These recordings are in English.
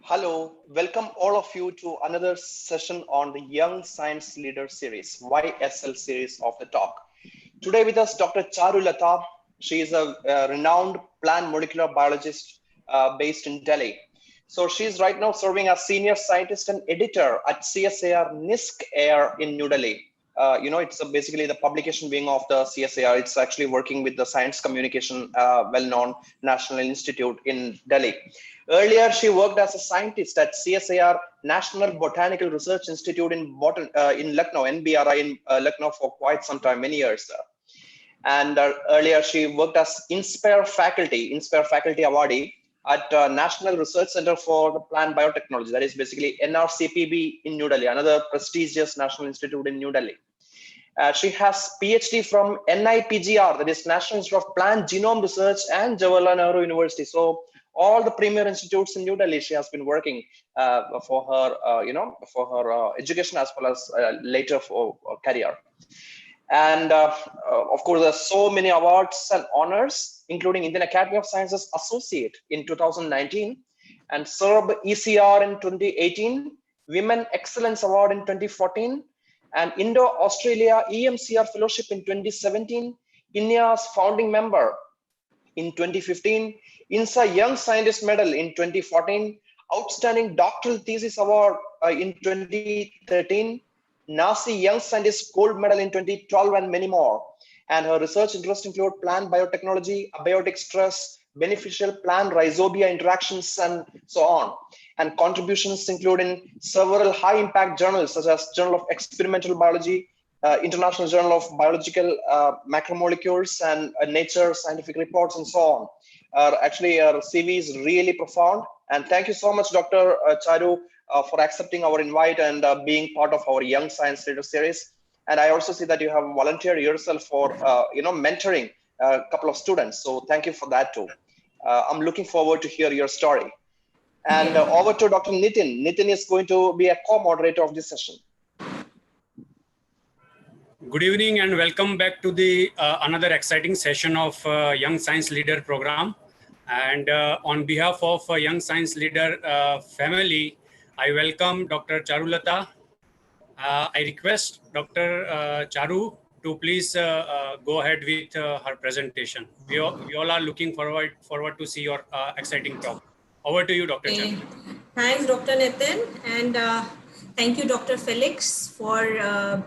Hello, welcome all of you to another session on the Young Science Leader series, YSL series of the talk. Today with us, Dr. Charu Lata. She is a renowned plant molecular biologist based in Delhi. So she's right now serving as senior scientist and editor at CSIR NISC Air in New Delhi. It's basically the publication wing of the CSIR. It's actually working with the science communication well-known National Institute in Delhi. Earlier, she worked as a scientist at CSIR National Botanical Research Institute in Lucknow, NBRI in Lucknow for quite some time, many years. And earlier, she worked as Inspire Faculty Awardee at National Research Center for the Plant Biotechnology. That is basically NRCPB in New Delhi, another prestigious national institute in New Delhi. She has PhD from NIPGR, that is National Institute of Plant Genome Research, and Jawaharlal Nehru University. So all the premier institutes in New Delhi, she has been working for her education as well as later for career. And of course, there are so many awards and honors, including Indian Academy of Sciences Associate in 2019, and SERB ECR in 2018, Women Excellence Award in 2014, and Indo-Australia EMCR Fellowship in 2017, INEA's founding member in 2015, INSA Young Scientist Medal in 2014, Outstanding Doctoral Thesis Award in 2013, NASI Young Scientist Gold Medal in 2012, and many more. And her research interests include plant biotechnology, abiotic stress, beneficial plant rhizobia interactions, and so on. And contributions include in several high-impact journals such as Journal of Experimental Biology, International Journal of Biological Macromolecules, and Nature Scientific Reports, and so on. Actually, our CV is really profound. And thank you so much, Dr. Charu, for accepting our invite and being part of our Young Science Leader series. And I also see that you have volunteered yourself for, mentoring a couple of students. So thank you for that too. I'm looking forward to hear your story. And over to Dr. Nitin. Nitin is going to be a co-moderator of this session. Good evening and welcome back to the another exciting session of Young Science Leader program. And on behalf of Young Science Leader family, I welcome Dr. Charu Lata. I request Dr. Charu to please go ahead with her presentation. We all are looking forward to see your exciting talk. Over to you, Dr. Charu. Thanks, Dr. Nitin, and thank you, Dr. Felix, for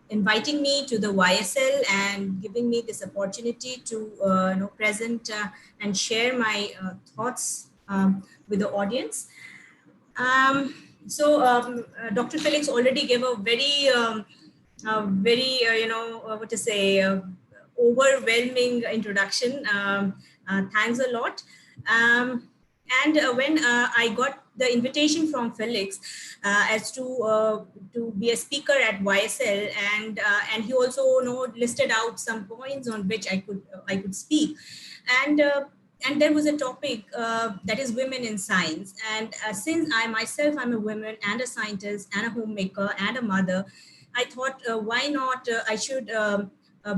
inviting me to the YSL and giving me this opportunity to present and share my thoughts with the audience. Dr. Felix already gave a very, overwhelming introduction. Thanks a lot. When I got the invitation from Felix as to be a speaker at YSL, and he also listed out some points on which I could speak, and there was a topic that is women in science. And since I myself am a woman and a scientist and a homemaker and a mother, I thought why not I should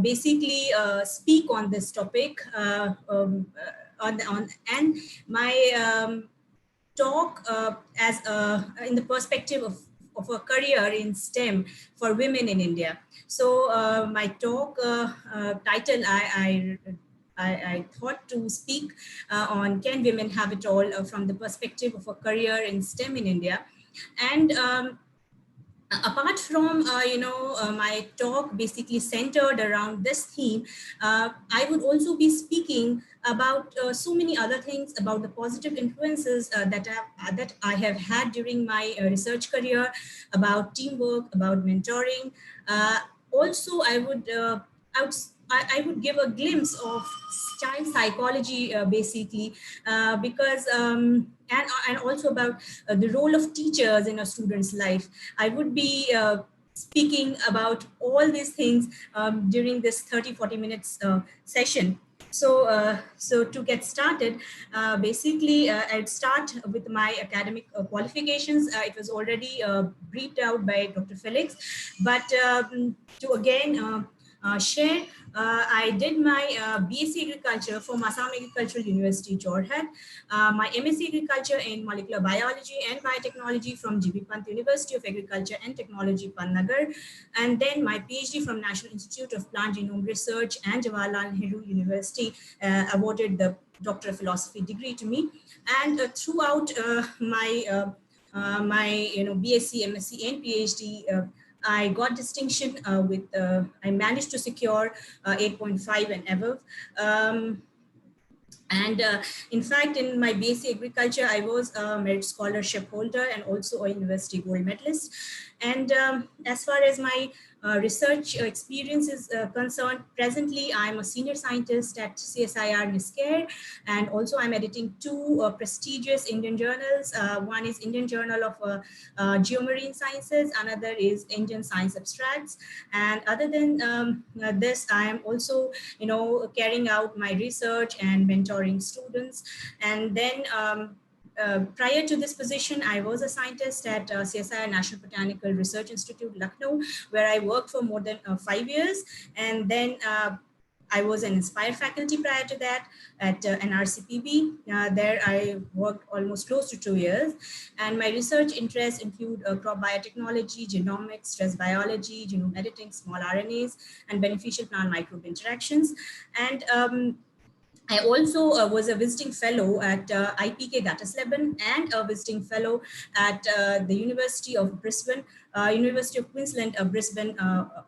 basically speak on this topic. And my talk as in the perspective of a career in STEM for women in India. So my talk title I thought to speak on can women have it all from the perspective of a career in STEM in India. And apart from, my talk basically centered around this theme, I would also be speaking about so many other things, about the positive influences that I have had during my research career, about teamwork, about mentoring. Also, I would give a glimpse of child psychology, basically, because and also about the role of teachers in a student's life. I would be speaking about all these things during this 30-40 minutes session. So to get started, basically, I'd start with my academic qualifications. It was already briefed out by Dr. Felix, but to again share. I did my BSc Agriculture from Assam Agricultural University, Jorhat, my MSc Agriculture in Molecular Biology and Biotechnology from GB Pant University of Agriculture and Technology, Pantnagar, and then my PhD from National Institute of Plant Genome Research and Jawaharlal Nehru University awarded the Doctor of Philosophy degree to me. And throughout my BSc, MSc, and PhD, I got distinction I managed to secure 8.5 and above. And in fact, in my BSc Agriculture, I was a merit scholarship holder and also a university gold medalist. And as far as my research experience is concerned, presently I'm a senior scientist at CSIR NISCARE, and also I'm editing two prestigious Indian journals. One is Indian Journal of Geomarine Sciences, another is Indian Science Abstracts. And other than this, I am also, carrying out my research and mentoring students. And then prior to this position, I was a scientist at CSIR National Botanical Research Institute, Lucknow, where I worked for more than 5 years. And then I was an Inspire faculty prior to that at NRCPB. There I worked almost close to 2 years. And my research interests include crop biotechnology, genomics, stress biology, genome editing, small RNAs, and beneficial plant microbe interactions. And I also was a visiting fellow at IPK Gattasleben and a visiting fellow at the University of Brisbane, University of Queensland, Brisbane,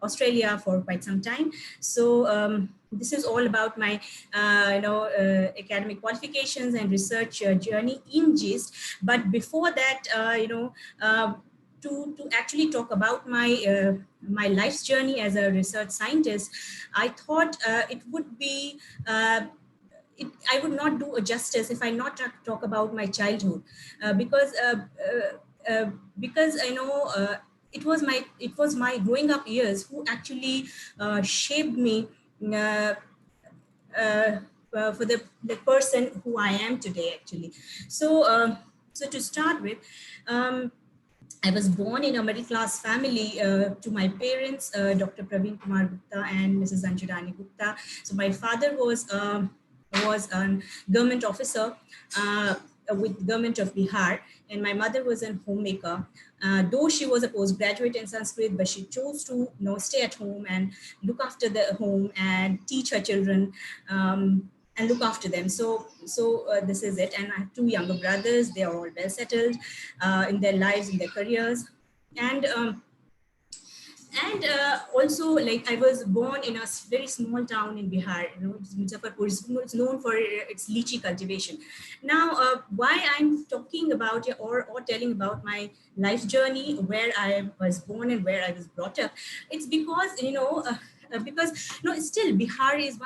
Australia for quite some time. So this is all about my, academic qualifications and research journey in GIST. But before that, to actually talk about my my life's journey as a research scientist, I thought it would be I would not do a justice if I not talk about my childhood, because it was my growing up years who actually shaped me for the person who I am today, actually. So so to start with, I was born in a middle class family to my parents, Dr. Praveen Kumar Gupta and Mrs. Anjurani Gupta. So my father was a government officer with government of Bihar, and my mother was a homemaker. Though she was a postgraduate in Sanskrit, but she chose to stay at home and look after the home and teach her children. And look after them. So this is it. And I have two younger brothers. They are all well settled in their lives, in their careers. And also, like, I was born in a very small town in Bihar. Muzaffarpur is known for its lychee cultivation. Now, why I'm talking about or telling about my life journey, where I was born and where I was brought up, it's because because still Bihar is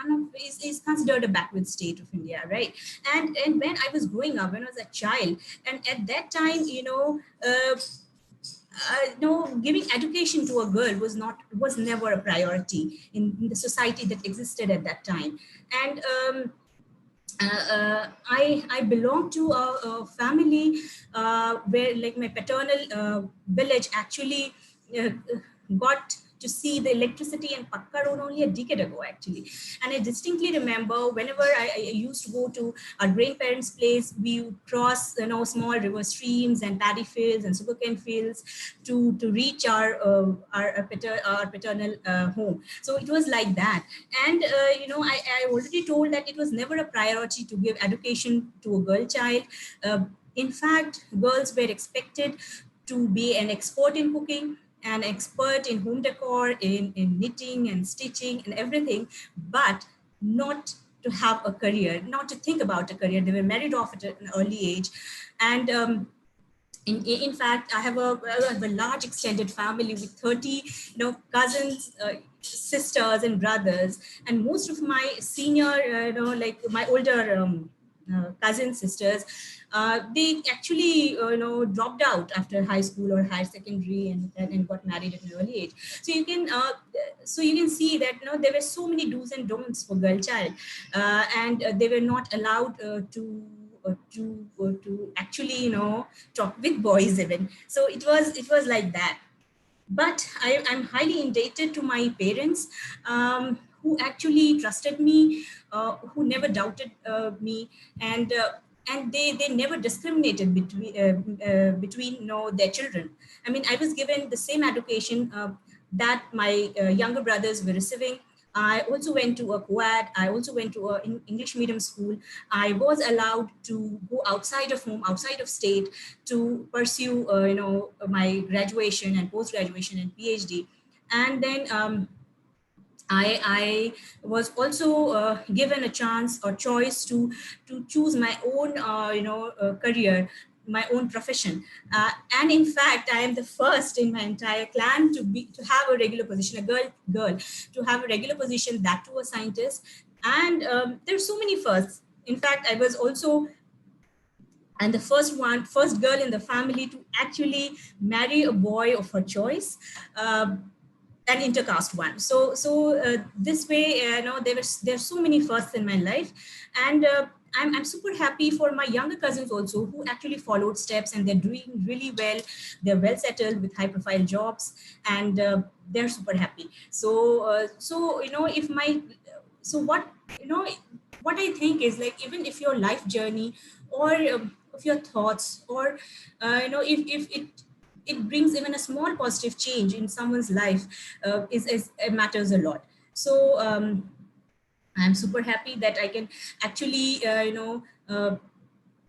considered a backward state of India, right? And when I was growing up, when I was a child, and at that time, giving education to a girl was never a priority in the society that existed at that time. And I belong to a family where, like, my paternal village actually got to see the electricity and Pakka Road only a decade ago, actually. And I distinctly remember whenever I used to go to our grandparents' place, we would cross, small river streams and paddy fields and sugarcane fields to reach our paternal home. So it was like that. And, I already told that it was never a priority to give education to a girl child. In fact, girls were expected to be an expert in cooking, an expert in home decor, in knitting and stitching and everything, but not to have a career, not to think about a career. They were married off at an early age. And in fact, I have a large extended family with 30 cousins, sisters and brothers. And most of my senior, like my older cousin sisters, they actually dropped out after high school or higher secondary and got married at an early age. So you can see that there were so many do's and don'ts for girl child, and they were not allowed to actually talk with boys even. So it was like that. But I'm highly indebted to my parents, who actually trusted me, who never doubted me, and they never discriminated between their children. I mean, I was given the same education that my younger brothers were receiving. I also went to a quad. I also went to a English medium school. I was allowed to go outside of home, outside of state, to pursue, my graduation and post graduation and PhD. And then I was also given a chance or choice to choose my own career, my own profession. And in fact, I am the first in my entire clan to have a regular position, a girl to have a regular position, that to a scientist. And there's so many firsts. In fact, I was also and the first girl in the family to actually marry a boy of her choice, an intercaste one. So this way, there's so many firsts in my life. And I'm super happy for my younger cousins also, who actually followed steps, and they're doing really well. They're well settled with high profile jobs, and they're super happy. So if my so what I think is, like, even if your life journey, or of your thoughts, or if it brings even a small positive change in someone's life, is it matters a lot. So I'm super happy that I can actually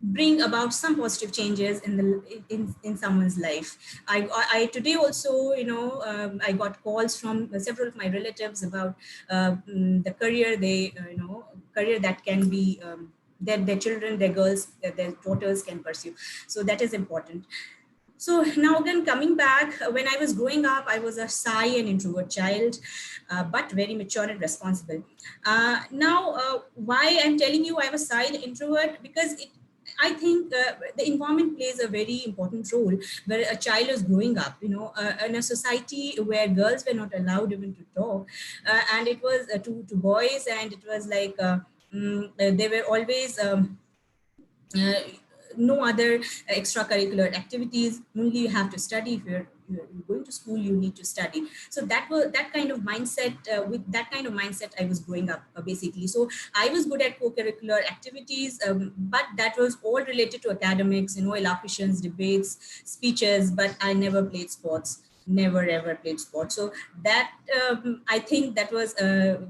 bring about some positive changes in someone's life. I today also, I got calls from several of my relatives about the career career that can be that their children, their girls, their daughters can pursue. So that is important. So now again, coming back, when I was growing up, I was a shy and introvert child, but very mature and responsible. Now, why I'm telling you I was shy and introvert, because I think the environment plays a very important role where a child is growing up, in a society where girls were not allowed even to talk. And it was to boys, and it was like, they were always, uh, no other extracurricular activities. Only you have to study. If you're going to school, you need to study. So that kind of mindset. With that kind of mindset, I was growing up, basically. So I was good at co-curricular activities, but that was all related to academics, elocutions, debates, speeches. But I never played sports. Never ever played sports. So that, I think that was a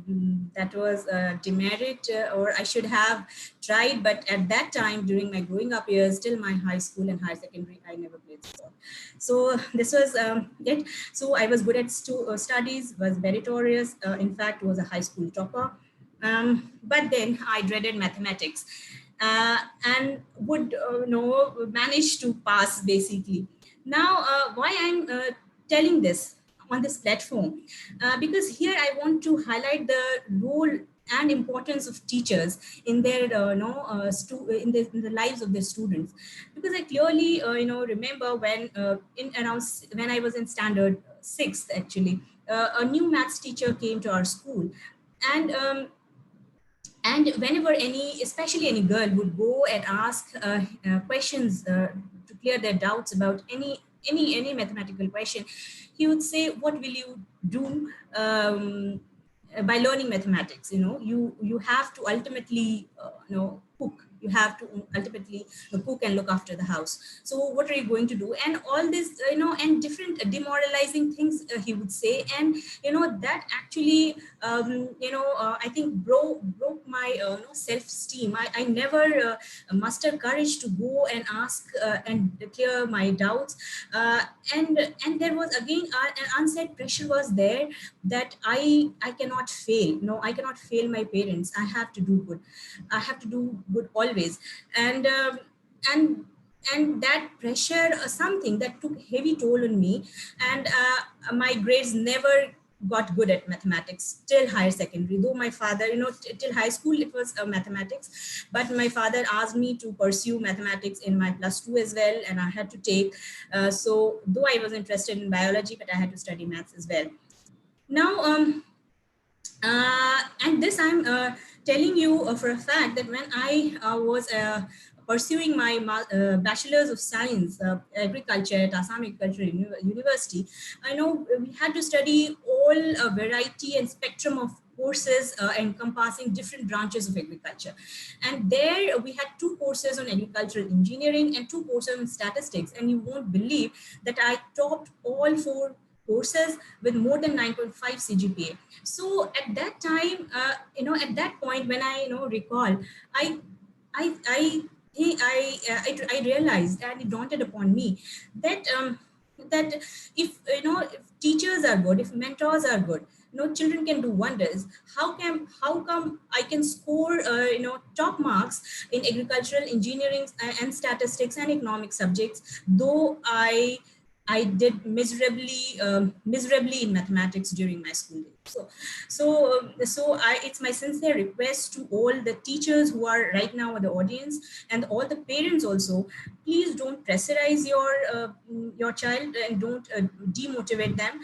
demerit, or I should have tried. But at that time, during my growing up years, till my high school and higher secondary, I never played sport. So this was it. So I was good at studies, was meritorious, in fact was a high school topper. But then I dreaded mathematics, uh, and would manage to pass, basically. Now, why I'm telling this on this platform, because here I want to highlight the role and importance of teachers in their in the lives of their students. Because I clearly remember when when I was in standard 6th, actually, a new maths teacher came to our school. And um, and whenever especially any girl, would go and ask questions, to clear their doubts about any mathematical question, he would say, "What will you do by learning mathematics? You have to ultimately cook. You have to ultimately cook and look after the house. So what are you going to do?" And all this, and different demoralizing things, he would say. And that actually, I think broke my self-esteem. I never mustered courage to go and ask and clear my doubts. And there was again an unsaid pressure was there, that I cannot fail. No, I cannot fail my parents. I have to do good. I have to do good always. And um, and and that pressure, something that took heavy toll on me. And my grades never got good at mathematics till higher secondary. Though my father, till high school it was mathematics, but my father asked me to pursue mathematics in my +2 as well, and I had to take. So though I was interested in biology, but I had to study maths as well. Now, and this I'm telling you for a fact, that when I was pursuing my Bachelor's of Science, Agriculture at Assam Agricultural University, I know we had to study all a variety and spectrum of courses encompassing different branches of agriculture. And there we had 2 courses on agricultural engineering and 2 courses on statistics. And you won't believe that I topped all 4 courses with more than 9.5 CGPA. So at that time, at that point when I, recall, I, I, I, I realized, and it dawned upon me that that if teachers are good, if mentors are good, children can do wonders. How come I can score top marks in agricultural engineering and statistics and economic subjects, though I did miserably in mathematics during my school days. It's my sincere request to all the teachers who are right now in the audience, and all the parents also, please don't pressurize your child, and don't demotivate them.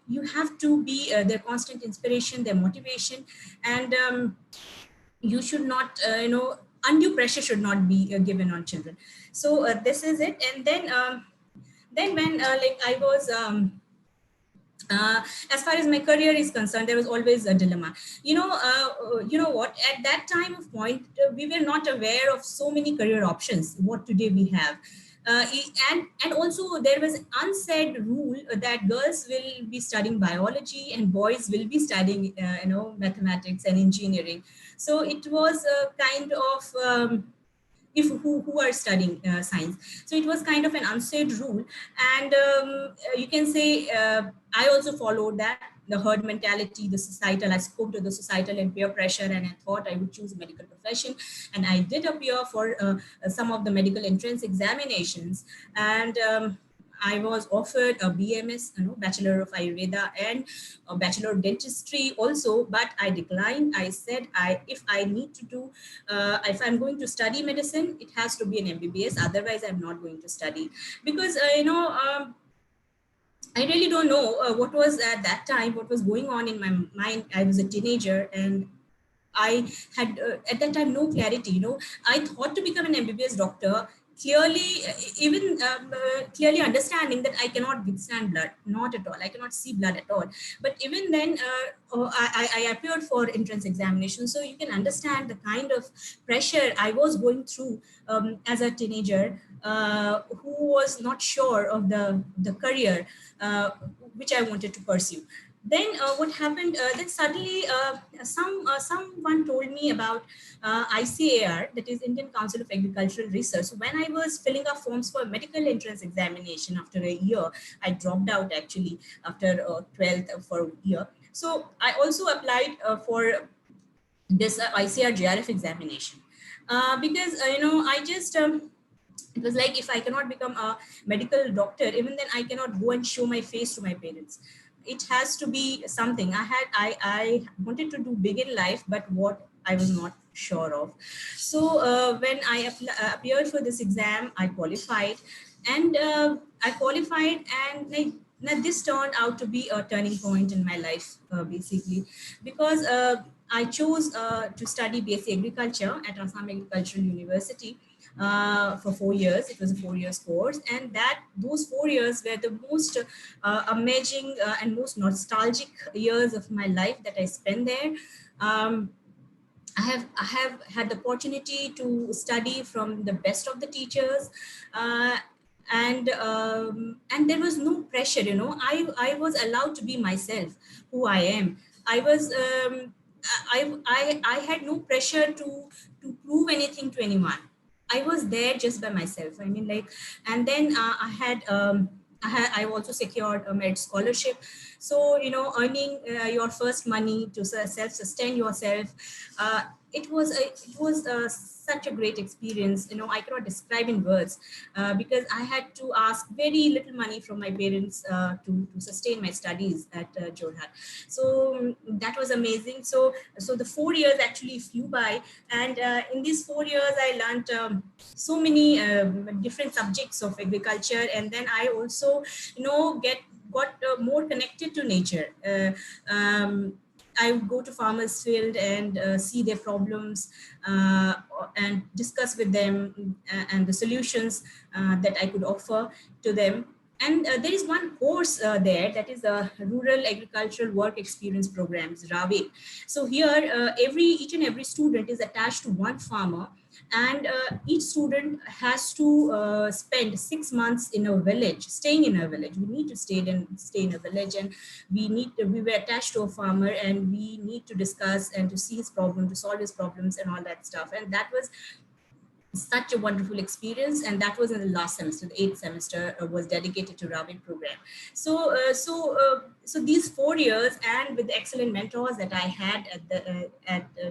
You have to be their constant inspiration, their motivation, and you should not, undue pressure should not be given on children. So this is it. And then when I was as far as my career is concerned, there was always a dilemma. You know what? At that time of point, we were not aware of so many career options. What today we have, and also there was an unsaid rule that girls will be studying biology and boys will be studying, mathematics and engineering. So it was a kind of if who are studying science. So it was kind of an unsaid rule, and you can say I also followed that, the herd mentality, the societal. I spoke to the societal and peer pressure, and I thought I would choose a medical profession, and I did appear for some of the medical entrance examinations, and I was offered a BMS, Bachelor of Ayurveda, and a Bachelor of Dentistry also, but I declined. I said, if I need to do, if I'm going to study medicine, it has to be an MBBS. Otherwise, I'm not going to study, because I really don't know what was at that time, what was going on in my mind. I was a teenager, and I had at that time no clarity. I thought to become an MBBS doctor, clearly, clearly understanding that I cannot withstand blood, not at all. I cannot see blood at all. But even then, I appeared for entrance examination, so you can understand the kind of pressure I was going through as a teenager, who was not sure of the career which I wanted to pursue. Then what happened? Then suddenly, someone told me about ICAR, that is Indian Council of Agricultural Research. So when I was filling up forms for medical entrance examination after a year, I dropped out actually after 12th for a year. So I also applied for this ICAR GRF examination, because I just it was like, if I cannot become a medical doctor, even then I cannot go and show my face to my parents. It has to be something. I wanted to do big in life, but what I was not sure of. So when I appeared for this exam, I qualified, and now this turned out to be a turning point in my life, basically, because I chose to study BSc Agriculture at Assam Agricultural University for 4 years. It was a 4 years course, and those 4 years were the most amazing and most nostalgic years of my life that I spent there. I have had the opportunity to study from the best of the teachers, and there was no pressure. I was allowed to be myself, who I am. I was I had no pressure to prove anything to anyone. I was there just by myself. I mean, and then I also secured a merit scholarship. So, earning your first money to self-sustain yourself, it was such a great experience. I cannot describe in words, because I had to ask very little money from my parents to sustain my studies at Jorhat. So that was amazing. So the 4 years actually flew by, and in these 4 years I learned so many different subjects of agriculture, and then I also got more connected to nature. I would go to farmers field and see their problems and discuss with them and the solutions that I could offer to them. And there is one course there, that is a Rural Agricultural Work Experience Programs, RAWIC. So here, each and every student is attached to one farmer, and each student has to spend 6 months in a village, staying in a village. We need to stay in a village, and we were attached to a farmer, and we need to discuss and to see his problem, to solve his problems, and all that stuff. And that was such a wonderful experience, and that was in the last semester. The 8th semester was dedicated to Ravik program. So these 4 years, and with the excellent mentors that I had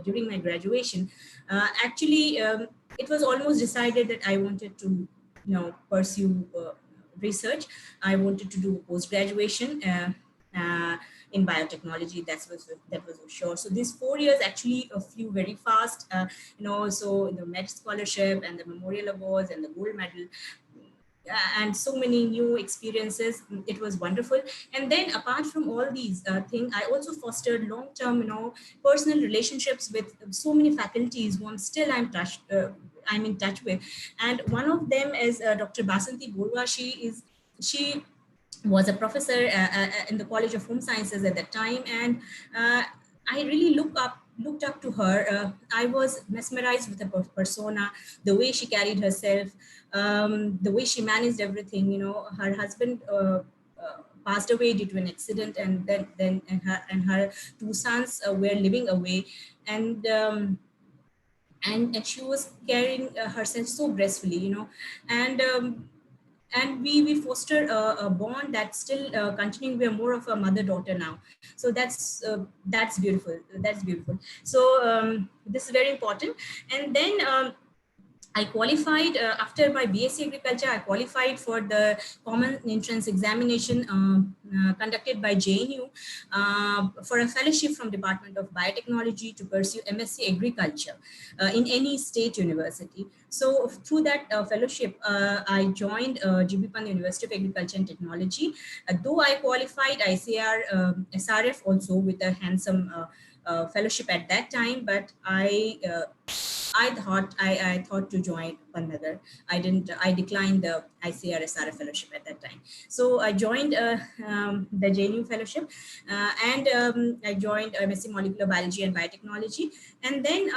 during my graduation, actually it was almost decided that I wanted to pursue research. I wanted to do post graduation in biotechnology. That was sure. So these 4 years actually flew very fast. So the Met Scholarship and the Memorial Awards and the gold medal, and so many new experiences. It was wonderful. And then apart from all these things, I also fostered long-term, personal relationships with so many faculties who I'm in touch with. And one of them is Dr. Basanti Borwa. She was a professor in the College of Home Sciences at that time, and I really looked up to her. I was mesmerized with her persona, the way she carried herself, the way she managed everything. Her husband passed away due to an accident, and then and her two sons were living away, and she was carrying herself so gracefully, and we foster a bond that's still continuing. We are more of a mother-daughter now, so that's beautiful. That's beautiful. So this is very important. And then I qualified after my BSc Agriculture. I qualified for the common entrance examination conducted by JNU for a fellowship from Department of Biotechnology to pursue MSc Agriculture in any state university. So through that fellowship, I joined GB Pant University of Agriculture and Technology. Though I qualified ICAR SRF also with a handsome fellowship at that time, but I thought to join Pantnagar. I declined the ICAR SRF fellowship at that time. So I joined the JNU fellowship, and I joined MSc Molecular Biology and Biotechnology. And then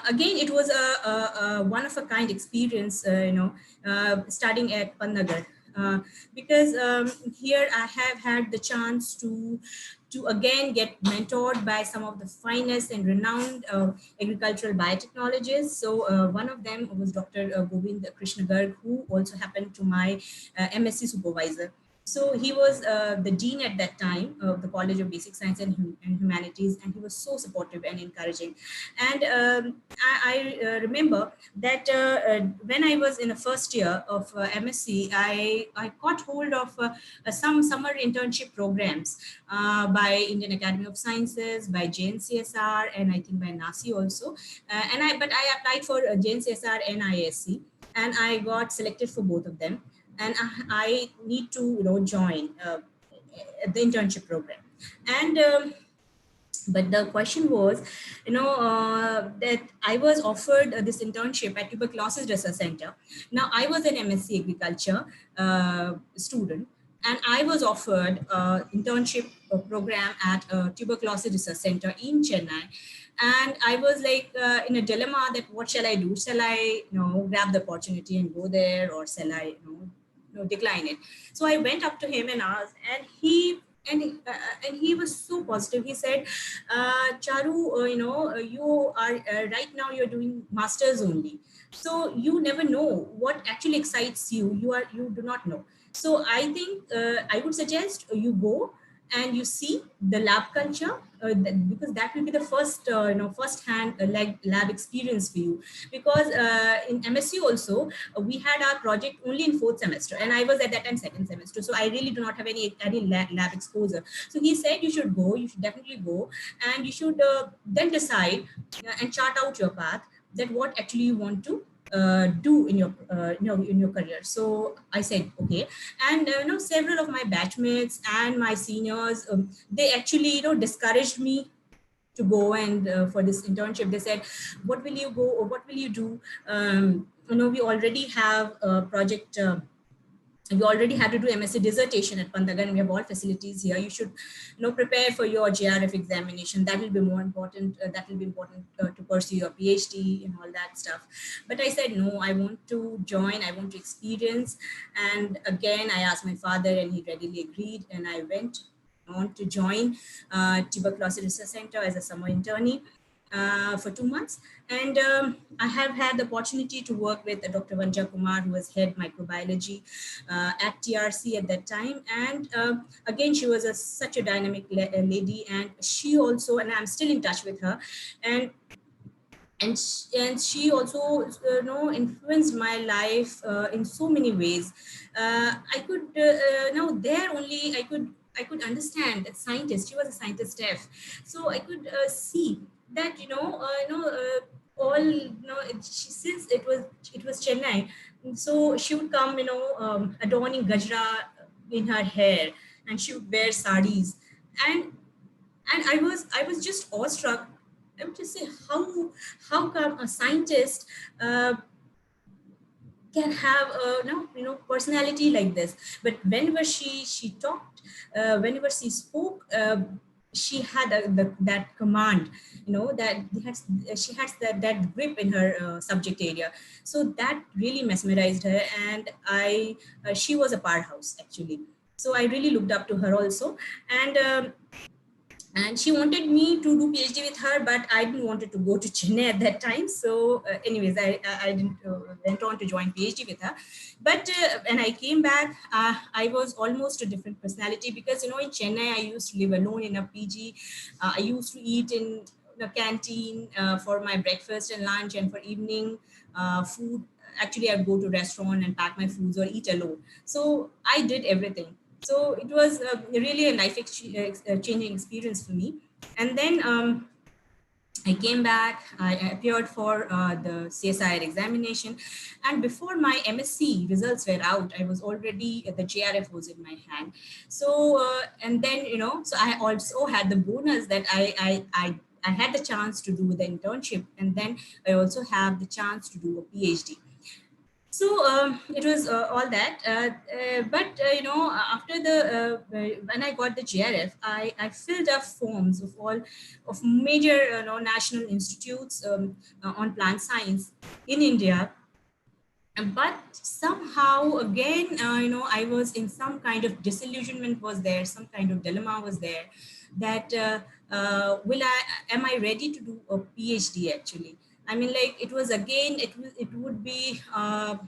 again, it was a one of a kind experience, studying at Pantnagar. Because here I have had the chance to again get mentored by some of the finest and renowned agricultural biotechnologists. So one of them was Dr. Govind Krishna Garg, who also happened to my MSc supervisor. So he was the dean at that time of the College of Basic Science and Humanities, and he was so supportive and encouraging. And I remember that when I was in the first year of MSc, I caught hold of some summer internship programs by Indian Academy of Sciences, by JNCSR, and I think by NASI also. But I applied for JNCSR and ISC, and I got selected for both of them. And I need to join the internship program. And but the question was, that I was offered this internship at Tuberculosis Research Center. Now I was an MSc Agriculture student, and I was offered internship program at Tuberculosis Research Center in Chennai. And I was like in a dilemma that what shall I do? Shall I grab the opportunity and go there, or shall I decline it? So I went up to him and asked, and he was so positive. He said, Charu, you are right now you're doing masters only, so you never know what actually excites you. You do not know. So I think I would suggest you go and you see the lab culture, because that will be the first first-hand lab experience for you. Because in MSc also we had our project only in 4th semester, and I was at that time 2nd semester, so I really do not have any lab exposure. So he said you should definitely go, and you should then decide and chart out your path, that what actually you want to do in your in your career. So I said okay. And several of my batchmates and my seniors, they actually discouraged me to go and for this internship. They said, what will you go, or what will you do? We already have a project, you already had to do MSc dissertation at Pandagan. We have all facilities here. You should, prepare for your JRF examination. That will be more important. That will be important to pursue your PhD and all that stuff. But I said, no, I want to join. I want to experience. And again, I asked my father and he readily agreed. And I went on to join Tuberculosis Research Center as a summer internee for 2 months. And I have had the opportunity to work with Dr. Vanja Kumar, who was head microbiology at TRC at that time. And again, she was such a dynamic lady, and she also, and I'm still in touch with her. And she also influenced my life in so many ways. I could now there only I could understand that scientist. She was a scientist F, so I could see that all since it was Chennai, so she would come adorning gajra in her hair, and she would wear saris. And I was just awestruck. I would just say, how come a scientist can have a personality like this? But whenever she talked, whenever she spoke, she had that command, that she has that grip in her subject area. So that really mesmerized her, and she was a powerhouse actually. So I really looked up to her also. And she wanted me to do PhD with her, but I didn't want to go to Chennai at that time. So anyways, I didn't went on to join PhD with her. But when I came back, I was almost a different personality, because in Chennai I used to live alone in a PG. I used to eat in the canteen for my breakfast and lunch, and for evening food. Actually, I'd go to restaurant and pack my foods or eat alone. So I did everything. So it was really a life changing experience for me. And then I came back, I appeared for the CSIR examination. And before my MSc results were out, I was already, the JRF was in my hand. So, and then, so I also had the bonus that I had the chance to do the internship. And then I also have the chance to do a PhD. So it was all that, but after the when I got the GRF, I filled up forms of all of major national institutes on plant science in India. But somehow again, I was in some kind of disillusionment was there, some kind of dilemma was there, that am I ready to do a PhD actually? I mean, like, it was again, it would be a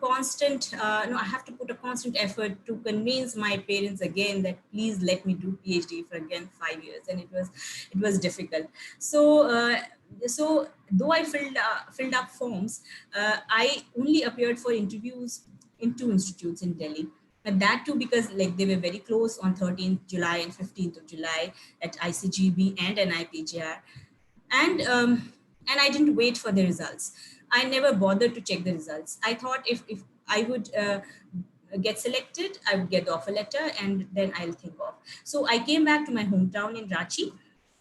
constant, no, I have to put a constant effort to convince my parents again that please let me do PhD for again 5 years. And it was difficult. So, so though I filled up forms, I only appeared for interviews in 2 institutes in Delhi. And that too because like they were very close on 13th July and 15th of July at ICGB and NIPGR. And I didn't wait for the results. I never bothered to check the results. I thought if I would get selected, I would get the offer letter and then I'll think of. So I came back to my hometown in Ranchi.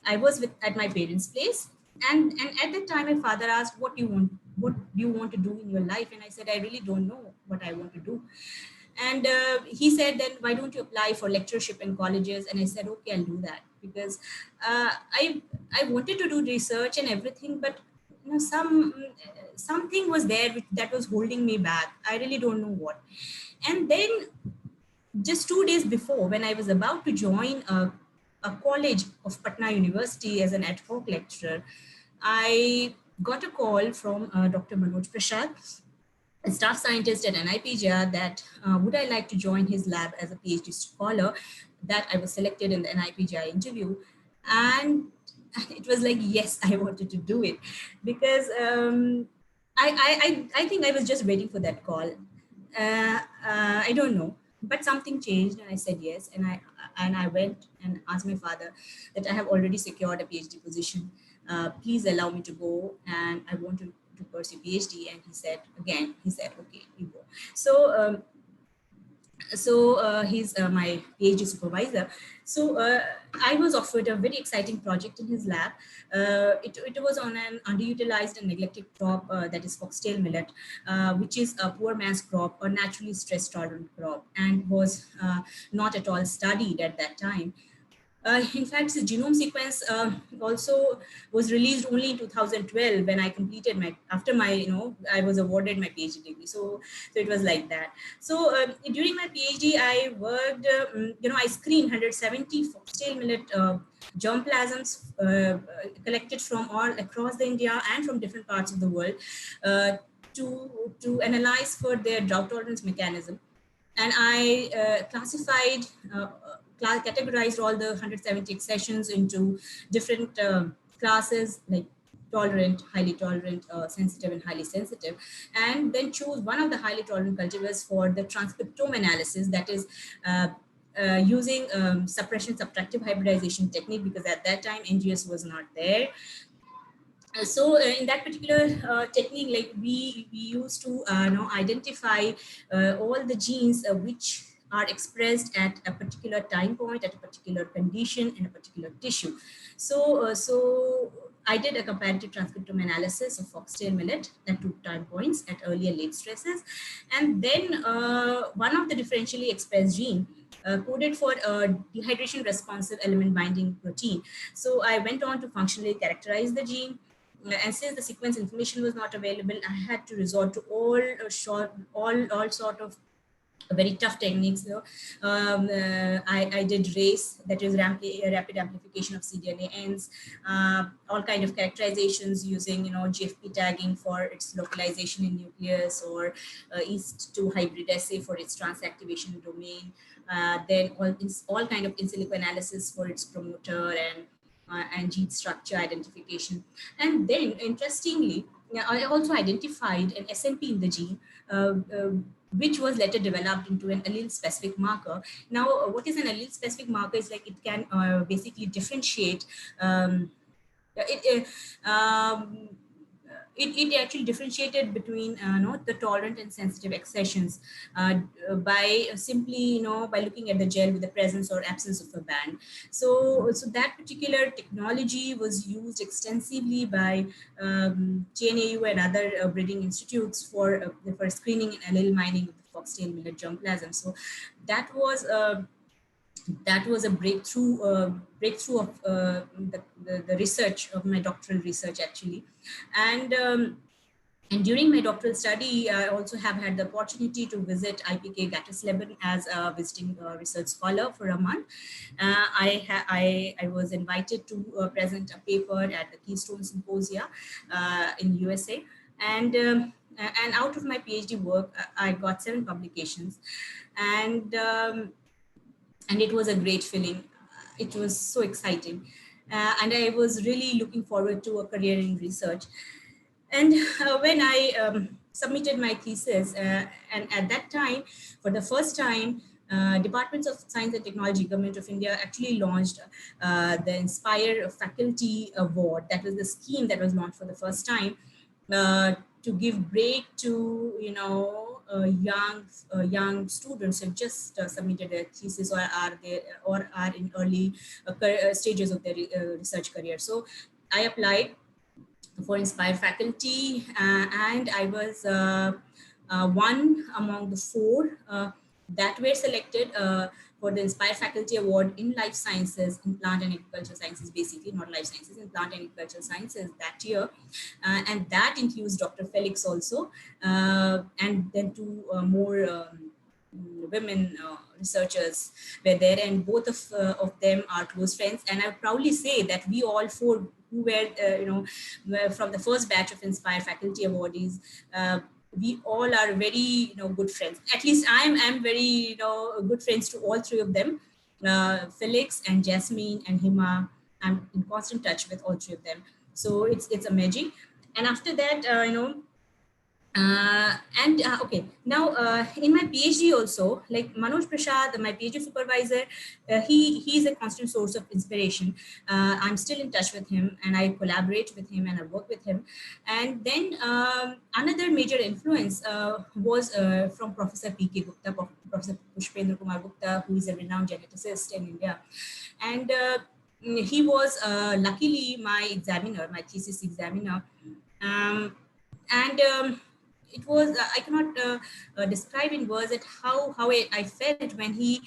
I was at my parents' place, and at that time my father asked, what do you want to do in your life? And I said, I really don't know what I want to do. And he said, then why don't you apply for lectureship in colleges? And I said, okay, I'll do that, because I wanted to do research and everything, but something was there that was holding me back. I really don't know what. And then just 2 days before, when I was about to join a college of Patna University as an ad hoc lecturer, I got a call from Dr. Manoj Prasad, a staff scientist at NIPGR, that would I like to join his lab as a PhD scholar. That I was selected in the NIPGR interview. And it was like, yes, I wanted to do it, because I think I was just waiting for that call. I don't know, but something changed and I said yes. And I went and asked my father that I have already secured a PhD position. Please allow me to go, and I want to to pursue PhD, and he said, okay, you go. So he's my PhD supervisor. So I was offered a very exciting project in his lab. It was on an underutilized and neglected crop that is foxtail millet, which is a poor man's crop, a naturally stress tolerant crop, and was not at all studied at that time. In fact, the genome sequence also was released only in 2012 when I completed after my, I was awarded my PhD degree. So it was like that. So during my PhD, I worked, I screened 170 foxtail millet germplasms collected from all across the India and from different parts of the world uh, to analyze for their drought tolerance mechanism. And I categorized all the 170 accessions into different classes, like tolerant, highly tolerant, sensitive, and highly sensitive, and then chose one of the highly tolerant cultivars for the transcriptome analysis, that is using suppression subtractive hybridization technique, because at that time NGS was not there. So in that particular technique, like we used to identify all the genes which are expressed at a particular time point, at a particular condition, in a particular tissue. So I did a comparative transcriptome analysis of foxtail millet at 2 time points at early and late stresses, and then one of the differentially expressed gene coded for a dehydration responsive element binding protein. So I went on to functionally characterize the gene, and since the sequence information was not available, I had to resort to all sort of very tough techniques. I did RACE, that is rapid amplification of cDNA ends, all kind of characterizations using GFP tagging for its localization in nucleus, or East2 hybrid assay for its transactivation domain. Then all kind of in silico analysis for its promoter and gene structure identification. And then, interestingly, I also identified an SNP in the gene, which was later developed into an allele-specific marker. Now, what is an allele-specific marker is like it can basically differentiate it, it actually differentiated between the tolerant and sensitive accessions by simply by looking at the gel with the presence or absence of a band. So that particular technology was used extensively by TNAU and other breeding institutes for screening and allele mining of the foxtail millet germplasm. So that was a breakthrough of the research of my doctoral research, actually. And during my doctoral study, I also have had the opportunity to visit IPK Gattisleben as a visiting research scholar for a month. I was invited to present a paper at the Keystone Symposia in USA. And out of my PhD work, I got 7 publications. And it was a great feeling. It was so exciting. And I was really looking forward to a career in research. And when I submitted my thesis, and at that time, for the first time, Departments of Science and Technology, Government of India actually launched the Inspire Faculty Award. That was the scheme that was launched for the first time to give break to young students who just submitted their thesis or are in early stages of their research career. So I applied for Inspire Faculty, and I was one among the 4 that were selected for the Inspire Faculty Award in Life Sciences, in Plant and Agricultural Sciences, basically, not Life Sciences, in Plant and Agricultural Sciences that year. And that includes Dr. Felix also, and then 2 more women researchers were there, and both of them are close friends. And I would proudly say that we all 4 who were from the first batch of Inspire Faculty awardees, we all are very good friends. At least I'm very good friends to all 3 of them, Felix and Jasmine and Hima. I'm in constant touch with all 3 of them. So it's amazing. And after that, Okay, now in my PhD also, like Manoj Prasad, my PhD supervisor, he's a constant source of inspiration. I'm still in touch with him, and I collaborate with him, and I work with him. And then another major influence was from Professor P.K. Gupta, Professor Pushpendra Kumar Gupta, who is a renowned geneticist in India, and he was luckily my examiner, my thesis examiner. And it was I cannot describe in words that how I felt when he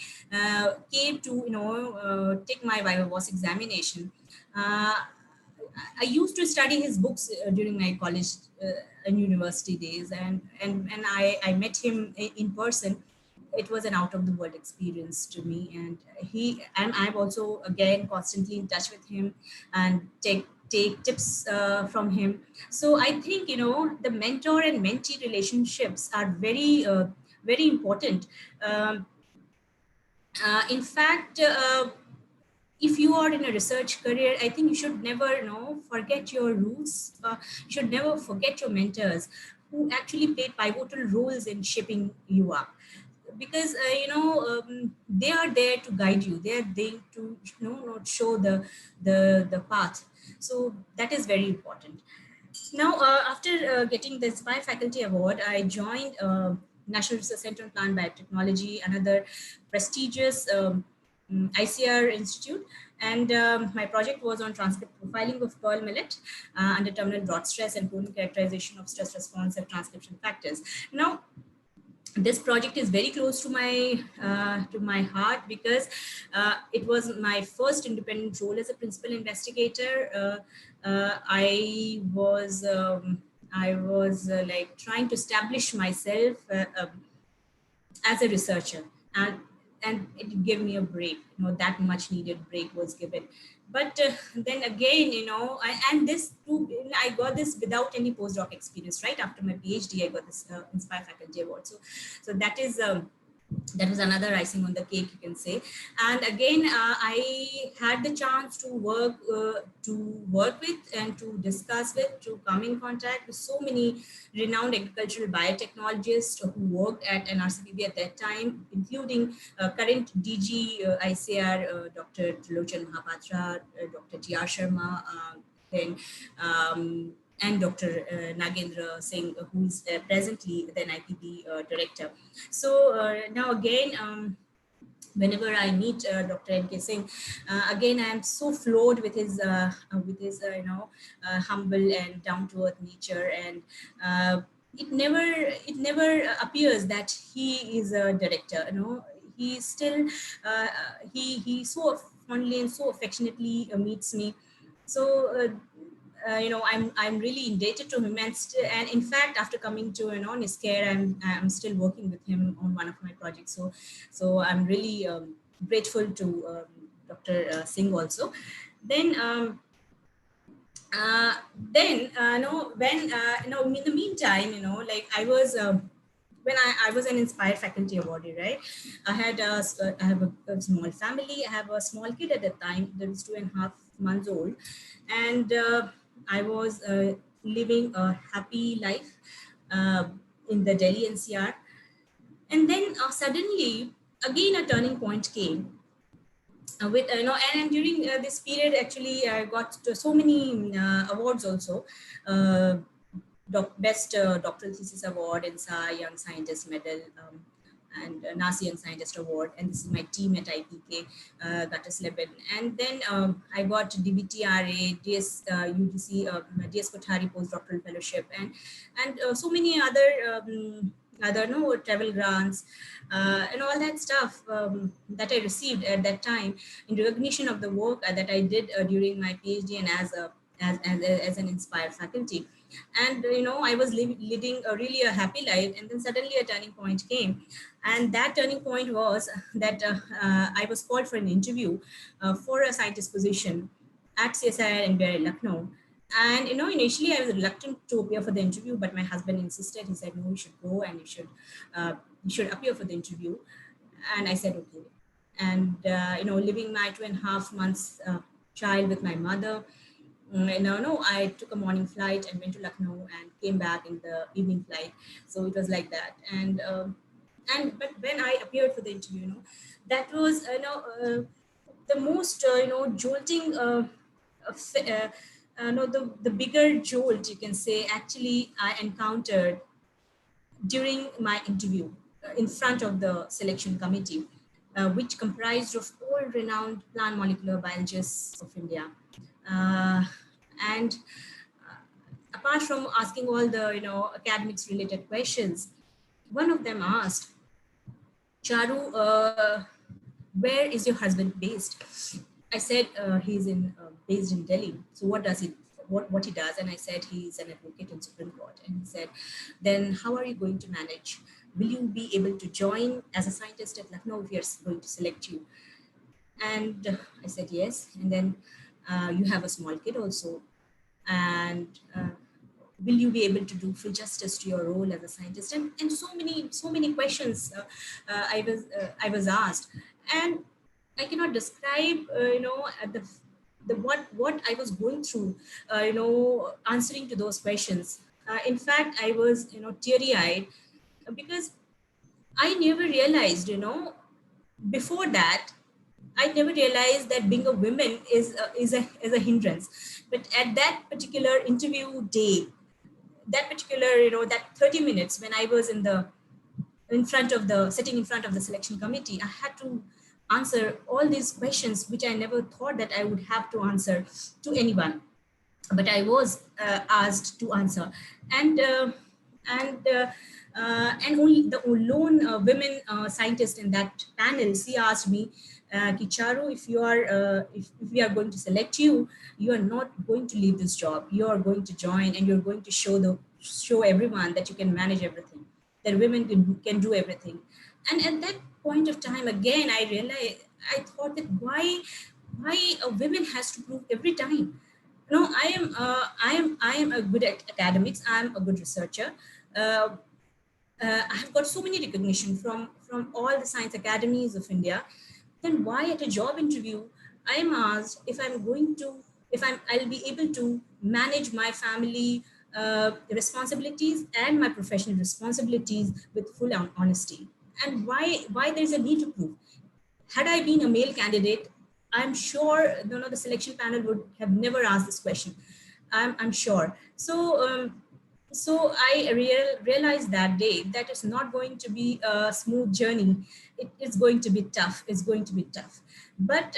came to take my Viva Voce examination. Uh, I used to study his books during my college and university days, and I met him in person. It was an out of the world experience to me, and I'm also again constantly in touch with him and take tips from him. So I think the mentor and mentee relationships are very important. Um, in fact, if you are in a research career, I think you should never forget your roots. You should never forget your mentors who actually played pivotal roles in shaping you up, because they are there to guide you. They are there to show the path. So that is very important. Now, after getting the Inspire Faculty Award, I joined National Research Center on Plant Biotechnology, another prestigious ICR institute. And my project was on transcript profiling of pearl millet under terminal drought stress and protein characterization of stress responsive transcription factors. Now, this project is very close to my heart, because it was my first independent role as a principal investigator. I was like trying to establish myself as a researcher, and it gave me a break. That much needed break was given. But then again, and this too, I got this without any postdoc experience. Right after my PhD, I got this Inspire Faculty Award. So that was another icing on the cake, you can say. And again, I had the chance to work with and to discuss with, to come in contact with so many renowned agricultural biotechnologists who worked at NRCPB at that time, including current DG ICR, Dr. Trilochan Mahapatra, Dr. T.R. Sharma, then and Dr. Nagendra Singh, who is presently the NIPB director. So now again, whenever I meet Dr. N.K. Singh, again I am so floored with his humble and down to earth nature, and it never appears that he is a director. He still he so fondly and so affectionately meets me. So I'm really indebted to him, and in fact, after coming to Niscare, I'm still working with him on one of my projects. So I'm really grateful to Dr. Singh also. Then when in the meantime, like when I was an Inspire Faculty Awardee, right? I have a small family. I have a small kid at the time that was 2.5 months old, and I was living a happy life in the Delhi NCR. And then suddenly, again, a turning point came with and during this period, actually I got to so many awards also. uh, Best doctoral thesis award, INSA Young Scientist Medal, and NASA Young Scientist Award, and this is my team at IPK, Gattas-Lebanon. And then I got DBTRA, DS UGC, DS Kothari Postdoctoral Fellowship, and so many other travel grants and all that stuff that I received at that time in recognition of the work that I did during my PhD and as an Inspire faculty. And I was leading really a happy life, and then suddenly a turning point came. And that turning point was that I was called for an interview for a scientist position at CSIR in Lucknow. And initially I was reluctant to appear for the interview, but my husband insisted. He said, no, you should go, and you should appear for the interview. And I said, okay. And living my 2.5 months child with my mother, No, I took a morning flight and went to Lucknow and came back in the evening flight. So it was like that. But when I appeared for the interview, that was the most jolting no, the bigger jolt, you can say, actually I encountered during my interview in front of the selection committee, which comprised of all renowned plant molecular biologists of India. And apart from asking all the academics related questions, one of them asked, Charu, where is your husband based? I said he's based in Delhi. So what he does? And I said he's an advocate in Supreme Court. And he said, then how are you going to manage? Will you be able to join as a scientist at Lucknow if we are going to select you? And I said yes. And then you have a small kid also, and will you be able to do full justice to your role as a scientist? And so many questions I was asked, and I cannot describe the what I was going through answering to those questions. In fact, I was teary eyed because I never realized before that I never realized that being a woman is a hindrance. But at that particular interview day, that particular that 30 minutes when I was in front of the sitting in front of the selection committee, I had to answer all these questions which I never thought that I would have to answer to anyone, but I was asked to answer. And uh, and uh, uh, and only the lone women scientist in that panel, she asked me, Kicharu, if we are going to select you, you are not going to leave this job. You are going to join, and you're going to show everyone that you can manage everything, that women can do everything. And at that point of time, again, I realized, I thought that why a woman has to prove every time. No, I am a good at academics. I'm a good researcher. uh, I have got so many recognition from all the science academies of India. Then why at a job interview I am asked if I'll be able to manage my family responsibilities and my professional responsibilities with full honesty? And why there is a need to prove? Had I been a male candidate, I'm sure the selection panel would have never asked this question. I'm sure. So I realized that day that it's not going to be a smooth journey. It's going to be tough. It's going to be tough. But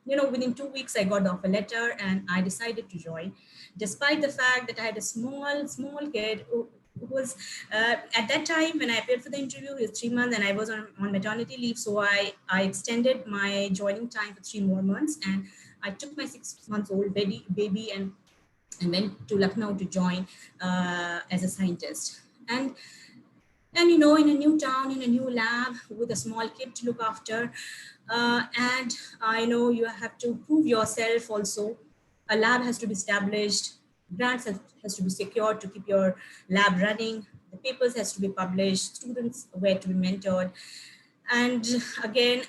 within 2 weeks, I got the offer letter and I decided to join, despite the fact that I had a small kid who was at that time when I appeared for the interview, it was 3 months and I was on maternity leave. So I extended my joining time for 3 more months, and I took my 6 months old baby and went to Lucknow to join as a scientist. And in a new town, in a new lab with a small kid to look after, and I know you have to prove yourself also. A lab has to be established, grants has to be secured to keep your lab running, the papers has to be published, students were to be mentored, and again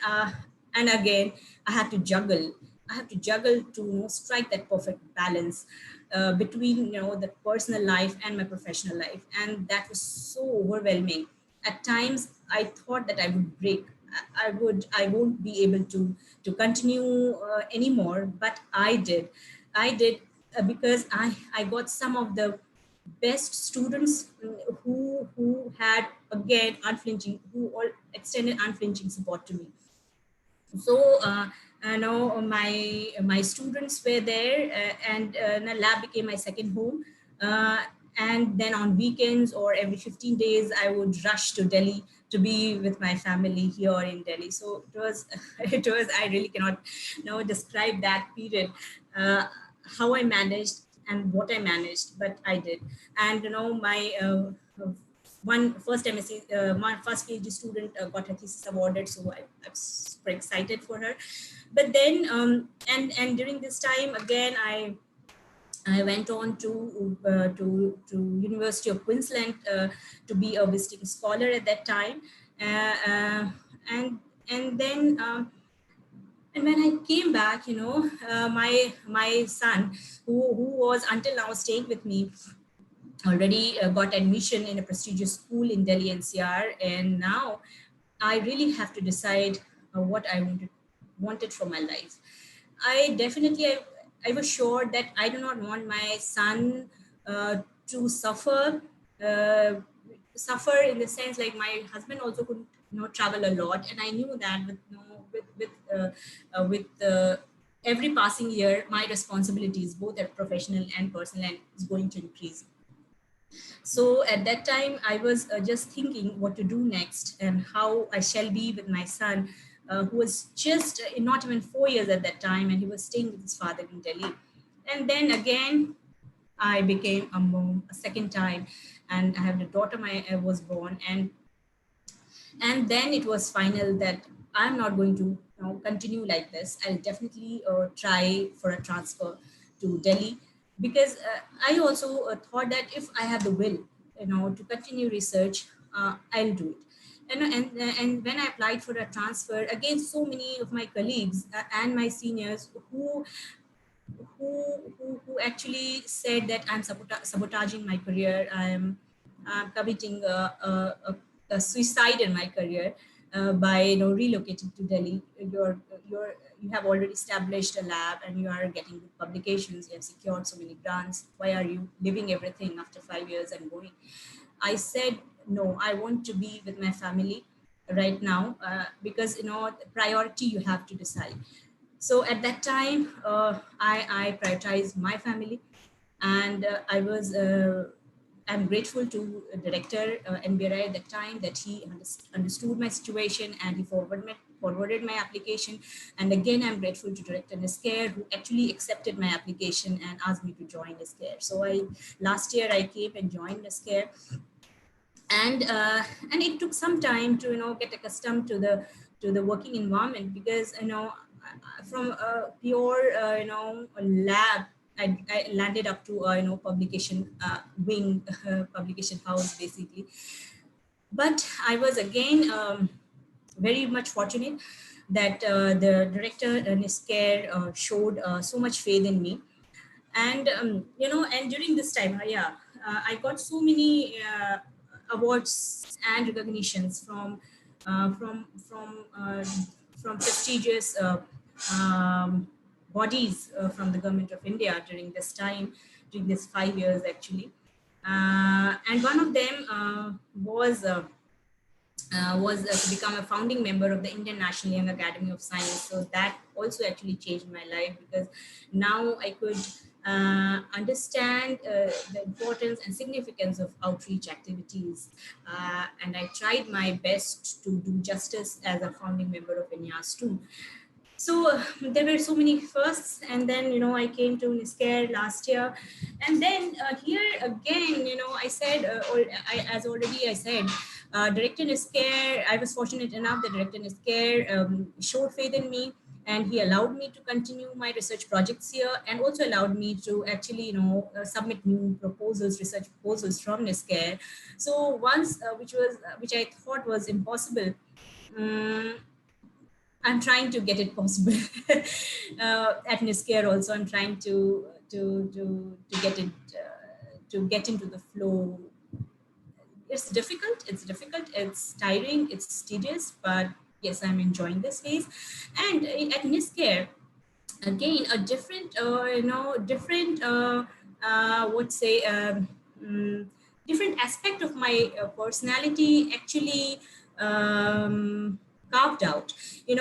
and again I had to juggle. I have to juggle to strike that perfect balance between the personal life and my professional life, and that was so overwhelming. At times I thought that I would break. I won't be able to continue anymore, but I did because I got some of the best students who had again unflinching, who all extended unflinching support to me. So my students were there, and the lab became my second home. uh, and then on weekends or every 15 days I would rush to Delhi to be with my family here in Delhi. So it was I really cannot describe that period, uh, how I managed and what I managed, but I did. And my one first MSc, my first PhD student got her thesis awarded, so I'm super excited for her. But then, and during this time again, I went on to University of Queensland to be a visiting scholar at that time, uh, uh, and and then. And when I came back, my son, who was until now staying with me, already got admission in a prestigious school in Delhi NCR, and now I really have to decide what I wanted for my life. I was sure that I do not want my son to uh, suffer in the sense like my husband also couldn't travel a lot, and I knew that with every passing year my responsibilities both at professional and personal and is going to increase. So at that time, I was just thinking what to do next and how I shall be with my son, who was just not even 4 years at that time, and he was staying with his father in Delhi. And then again, I became a mom a second time, and I have the daughter my was born, and then it was final that I'm not going to continue like this. I'll definitely try for a transfer to Delhi, because I also thought that if I have the will to continue research, I'll do it. And when I applied for a transfer, again so many of my colleagues and my seniors who actually said that I'm sabotaging my career, I'm committing a suicide in my career by relocating to Delhi. You have already established a lab and you are getting good publications. You have secured so many grants. Why are you leaving everything after 5 years and going? I said no. I want to be with my family right now, because the priority you have to decide. So at that time, I prioritized my family, and I'm grateful to director MBRI at that time that he understood my situation and he forwarded my application. And again, I'm grateful to director Nisker, who actually accepted my application and asked me to join Nisker. So last year I came and joined Nisker, and it took some time to get accustomed to the working environment, because from a pure lab, I landed up to publication wing, publication house basically. But I was again very much fortunate that the director Nisker showed so much faith in me. And and during this time, I got so many awards and recognitions uh, from from uh, from prestigious bodies from the government of India during this time, during this 5 years actually. And one of them was to become a founding member of the Indian National Young Academy of Science. So that also actually changed my life, because now I could understand the importance and significance of outreach activities. And I tried my best to do justice as a founding member of INYAS too. So there were so many firsts, and then I came to Nisker last year, and then here again I said, as already I said, director Nisker, I was fortunate enough that director Nisker showed faith in me, and he allowed me to continue my research projects here, and also allowed me to actually submit new proposals, research proposals from Nisker. So once which I thought was impossible, I'm trying to get it possible at Nisker also. I'm trying to get it to get into the flow. It's difficult. It's difficult. It's tiring. It's tedious. But yes, I'm enjoying this phase. And at Nisker, again, a different, different, what say, different aspect of my personality actually carved out. I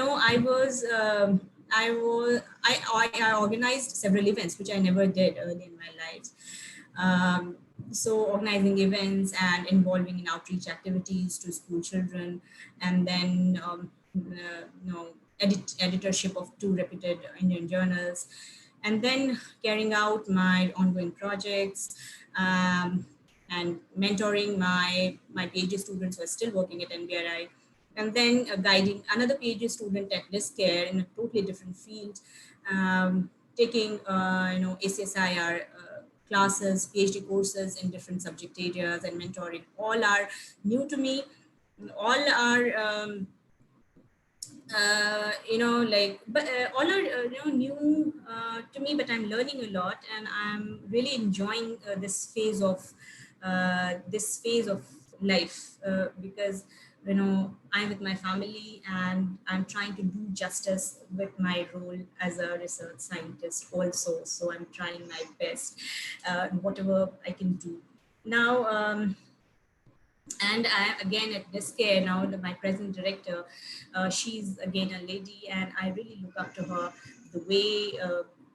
organized several events, which I never did early in my life. So organizing events and involving in outreach activities to school children, and then editorship of 2 reputed Indian journals, and then carrying out my ongoing projects, and mentoring my PhD students who are still working at NBRI, and then guiding another PhD student at Nisker in a totally different field, taking ACSIR classes, PhD courses in different subject areas, and mentoring. All are new to me. All are but all are new to me, but I'm learning a lot, and I'm really enjoying this phase of life, because I'm with my family, and I'm trying to do justice with my role as a research scientist also. So I'm trying my best, whatever I can do now. And I again at this care now, my present director, she's again a lady, and I really look up to her, the way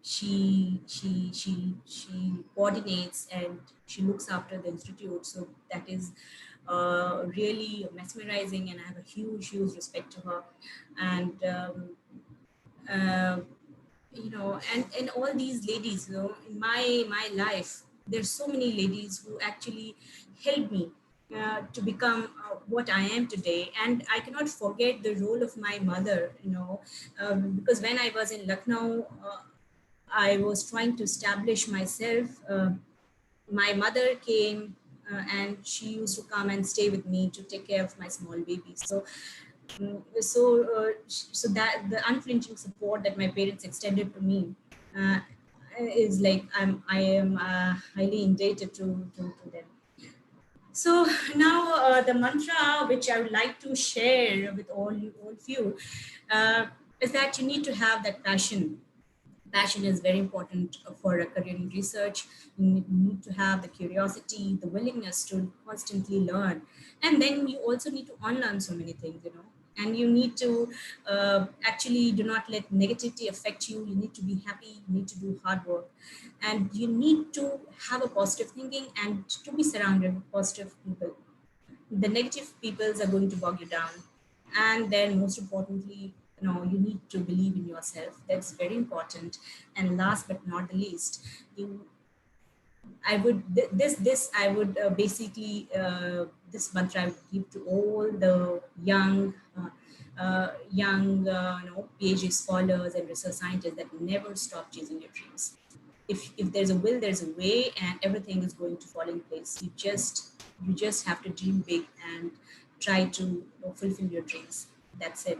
she coordinates and she looks after the institute. So that is really mesmerizing, and I have a huge respect to her. And uh, and all these ladies, in my life, there's so many ladies who actually helped me to become what I am today. And I cannot forget the role of my mother, because when I was in Lucknow, I was trying to establish myself. My mother came, and she used to come and stay with me to take care of my small baby. So that the unflinching support that my parents extended to me uh, is like I am highly indebted to them. So now the mantra which I would like to share with all of you uh, is that you need to have that passion. Passion is very important for a career in research. You need to have the curiosity, the willingness to constantly learn, and then you also need to unlearn so many things. And you need to actually do not let negativity affect you. You need to be happy. You need to do hard work, and you need to have a positive thinking and to be surrounded with positive people. The negative peoples are going to bog you down. And then most importantly, you need to believe in yourself. That's very important. And last but not the least, you I would this I would basically this mantra I would give to all the young PhD scholars and research scientists, that never stop chasing your dreams. If there's a will, there's a way, and everything is going to fall in place. You just have to dream big and try to fulfill your dreams. That's it.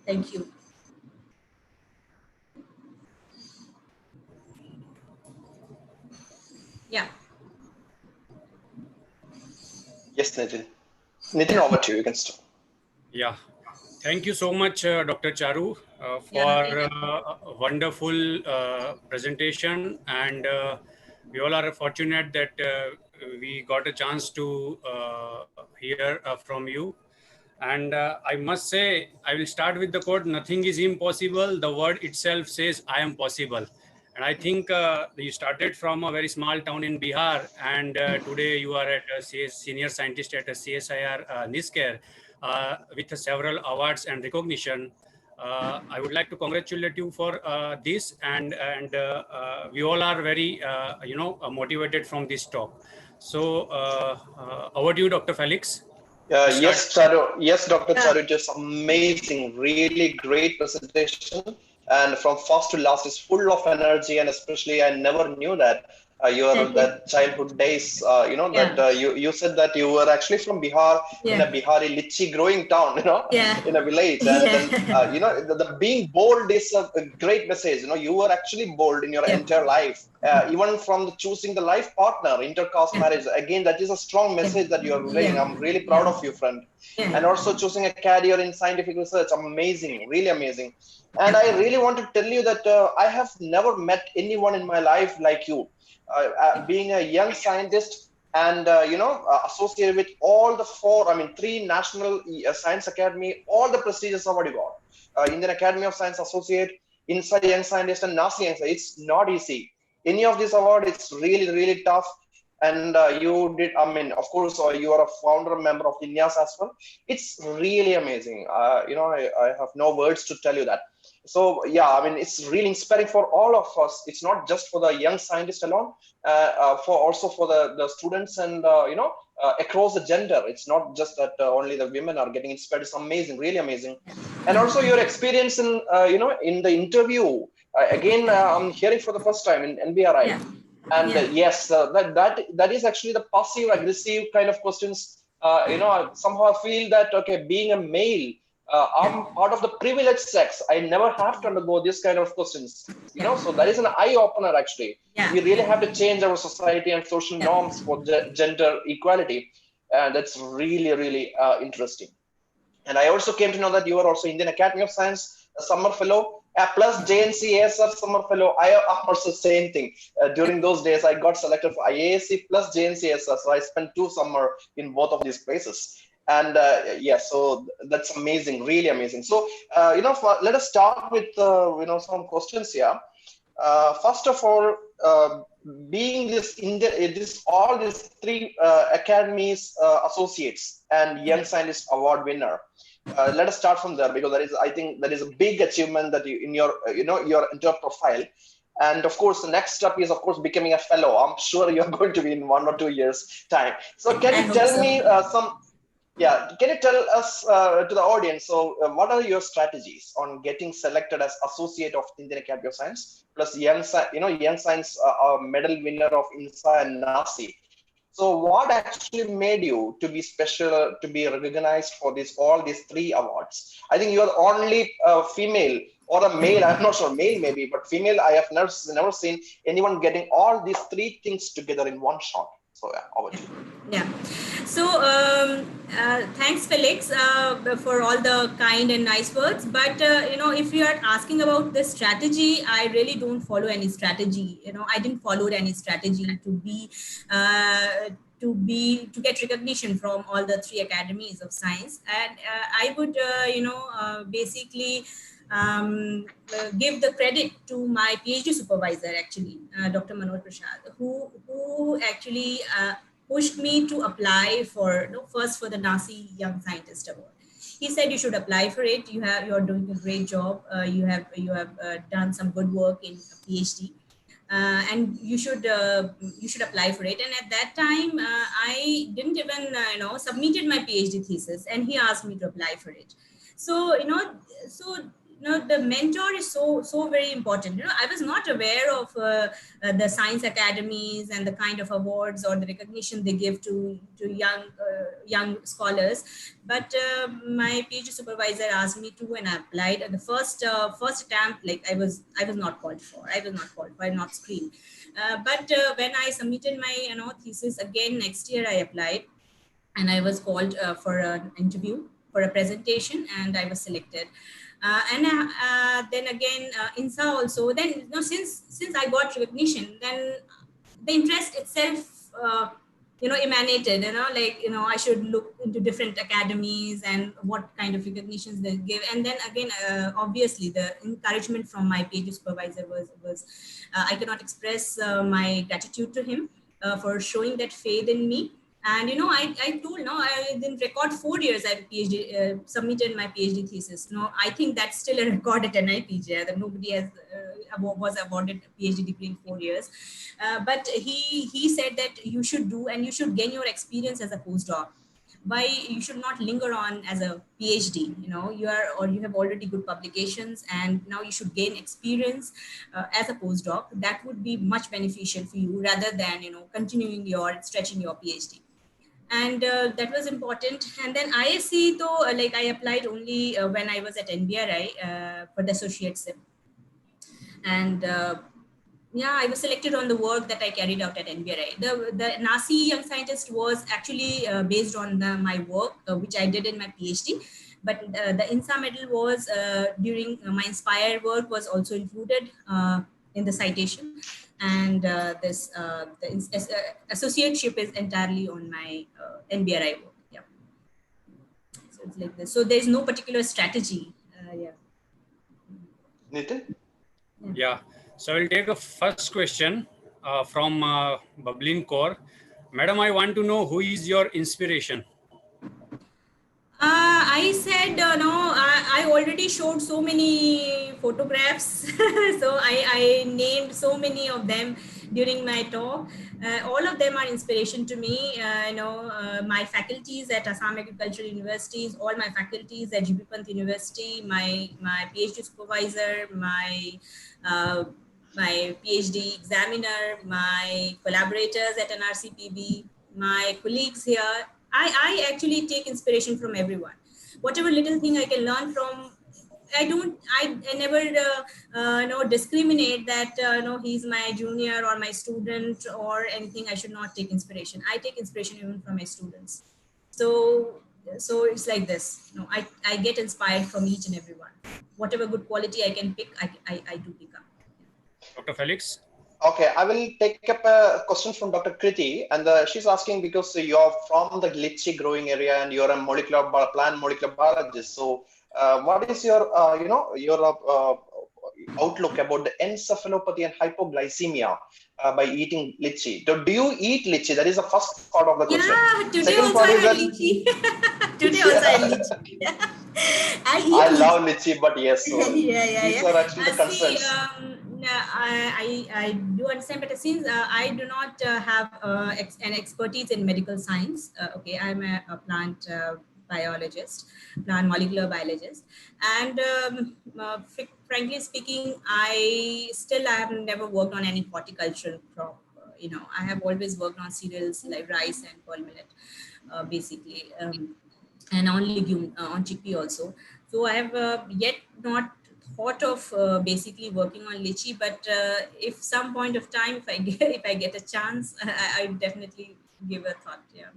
Thank you. Yeah. Yes, Nitin. Nitin, over to you. You can start. Yeah. Thank you so much, Dr. Charu, Yeah, for thank a wonderful presentation. And we all are fortunate that we got a chance to hear from you. And I must say, I will start with the quote, "Nothing is impossible. The word itself says, I am possible." And I think you started from a very small town in Bihar, and today you are at a senior scientist at a CSIR NISCARE with several awards and recognition. I would like to congratulate you for this, and we all are very motivated from this talk. So over to you, Dr. Felix, to start. Yes, Charu. Yes, Dr. you. Charu, just amazing, really great presentation. And from first to last is full of energy, and especially I never knew that your Thank you. that childhood days. That Yeah. you said that you were actually from Bihar, in Yeah. a Bihari litchi growing town, Yeah. in a village, and then Yeah. the being bold is a great message. You were actually bold in your Yeah. entire life, even from the choosing the life partner, intercaste Yeah. marriage. Again, that is a strong Yeah. message that you are relaying. Yeah. I'm really proud Yeah. of you, friend. And Yeah. also choosing a career in scientific research, amazing, really amazing. And Yeah. I really want to tell you that I have never met anyone in my life like you, being a young scientist, and associated with all the three national science academy, all the prestigious award you got, Indian Academy of Science Associate, inside young scientist, and NASA young scientist. It's not easy. Any of these award, it's really tough. And you did, of course, you are a founder member of INIAS as well. It's really amazing. I have no words to tell you that. So yeah, it's really inspiring for all of us. It's not just for the young scientists alone, for also for the students, and across the gender. It's not just that only the women are getting inspired. It's amazing, really amazing. And also your experience in in the interview. Again, I'm hearing for the first time in NBRI. Yeah. And Yeah. yes, that is actually the passive aggressive kind of questions. Somehow I feel that, okay, being a male, I'm part of the privileged sex. I never have to undergo this kind of questions. So that is an eye opener actually. Yeah. We really have to change our society and social Yeah. norms for gender equality. That's really, really interesting. And I also came to know that you are also Indian Academy of Science Summer Fellow, plus JNC ASF Summer Fellow. I am also same thing. During those days, I got selected for IASC plus JNC ASF. So I spent 2 summers in both of these places. And yeah, so that's amazing, really amazing. So, let us start with, some questions here. First of all, being all these three academies associates and Young Scientist Award winner, let us start from there, because I think that is a big achievement that you in your your profile. And of course, the next step is, of course, becoming a fellow. I'm sure you're going to be in 1 or 2 years time. So can I you hope tell so. me can you tell us to the audience, so what are your strategies on getting selected as associate of Indian Academy of Science plus Young Science medal winner of INSA and NASI? So what actually made you to be special, to be recognized for all these 3 awards? I think you are the only female or a male, I'm not sure, male maybe, but female, I have never seen anyone getting all these 3 things together in one shot. So yeah, over to you. Yeah. So thanks, Felix, for all the kind and nice words. But if you are asking about the strategy, I really don't follow any strategy. I didn't follow any strategy to get recognition from all the 3 academies of science. And I would basically give the credit to my PhD supervisor, actually, Dr. Manoj Prasad, who actually pushed me to apply for first for the NASI Young Scientist Award. He said you should apply for it. You're doing a great job. You have done some good work in a PhD. And you should apply for it. And at that time, I didn't even submitted my PhD thesis, and he asked me to apply for it. So the mentor is so very important. I was not aware of the science academies and the kind of awards or the recognition they give to young scholars. But my PhD supervisor asked me to, and I applied. And the first attempt, like I was not called for. I was not called for. I'm not screened. But when I submitted my thesis again next year, I applied, and I was called for an interview, for a presentation, and I was selected. And then again, INSA also. Then since I got recognition, then the interest itself, emanated. I should look into different academies and what kind of recognitions they give. And then again, obviously, the encouragement from my PhD supervisor was I cannot express my gratitude to him for showing that faith in me. And I told, I didn't record 4 years I submitted my PhD thesis. I think that's still a record at NIPJ, that nobody has was awarded a PhD degree in 4 years. But he said that you should do, and you should gain your experience as a postdoc. Why you should not linger on as a PhD? You have already good publications, and now you should gain experience as a postdoc. That would be much beneficial for you, rather than continuing stretching your PhD. And that was important. And then ISC, though, I applied only when I was at NBRI for the associate SIP. And I was selected on the work that I carried out at NBRI. The NASI Young Scientist was actually based on my work, which I did in my PhD. But the INSA medal was during my Inspire work was also included in the citation. And the associateship is entirely on my NBRI work. Yeah. So it's like this. So there's no particular strategy. Nitin? Yeah. So I will take a first question from Bablin Kaur. Madam, I want to know, who is your inspiration? I said, no, I already showed so many photographs. So I named so many of them during my talk. All of them are inspiration to me. My faculties at Assam Agricultural Universities, all my faculties at GB Pant University, my PhD supervisor, my PhD examiner, my collaborators at NRCPB, my colleagues here. I actually take inspiration from everyone. whatever little thing I can learn from, I never discriminate that he's my junior or my student or anything. I should not take inspiration. I take inspiration even from my students. So it's like this. I get inspired from each and every one. Whatever good quality I can pick, I do pick up. Dr. Felix? Okay, I will take up a question from Dr. Kriti, and she's asking because you're from the lychee growing area and you're a plant molecular biologist. So, what is your outlook about the encephalopathy and hypoglycemia by eating lychee? So, do you eat lychee? That is the first part of the question. Yeah, today Second also part I is had that lychee. Today also I had lychee. I eat I lychee. love lychee, but yes, so these are actually the See, concerns. I do understand, but since I do not have an expertise in medical science, okay, I'm a plant biologist, plant molecular biologist, and frankly speaking, I still have never worked on any horticultural crop. I have always worked on cereals like rice and pearl millet, basically. And on legume, on chickpea also. So I have yet not thought of basically working on lychee, but if some point of time, if I get a chance, I definitely give a thought. Yeah,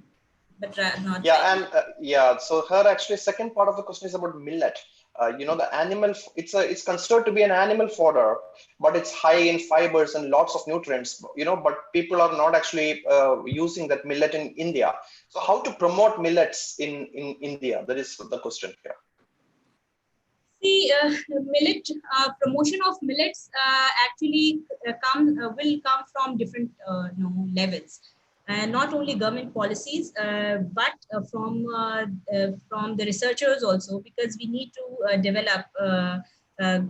but not right Yeah, now. and yeah, so her actually second part of the question is about millet. The animal, it's considered to be an animal fodder, but it's high in fibers and lots of nutrients. But people are not actually using that millet in India. So how to promote millets in India? That is the question here. See, millet promotion of millets actually will come from different levels. Not only government policies, but from the researchers also, because we need to develop uh, the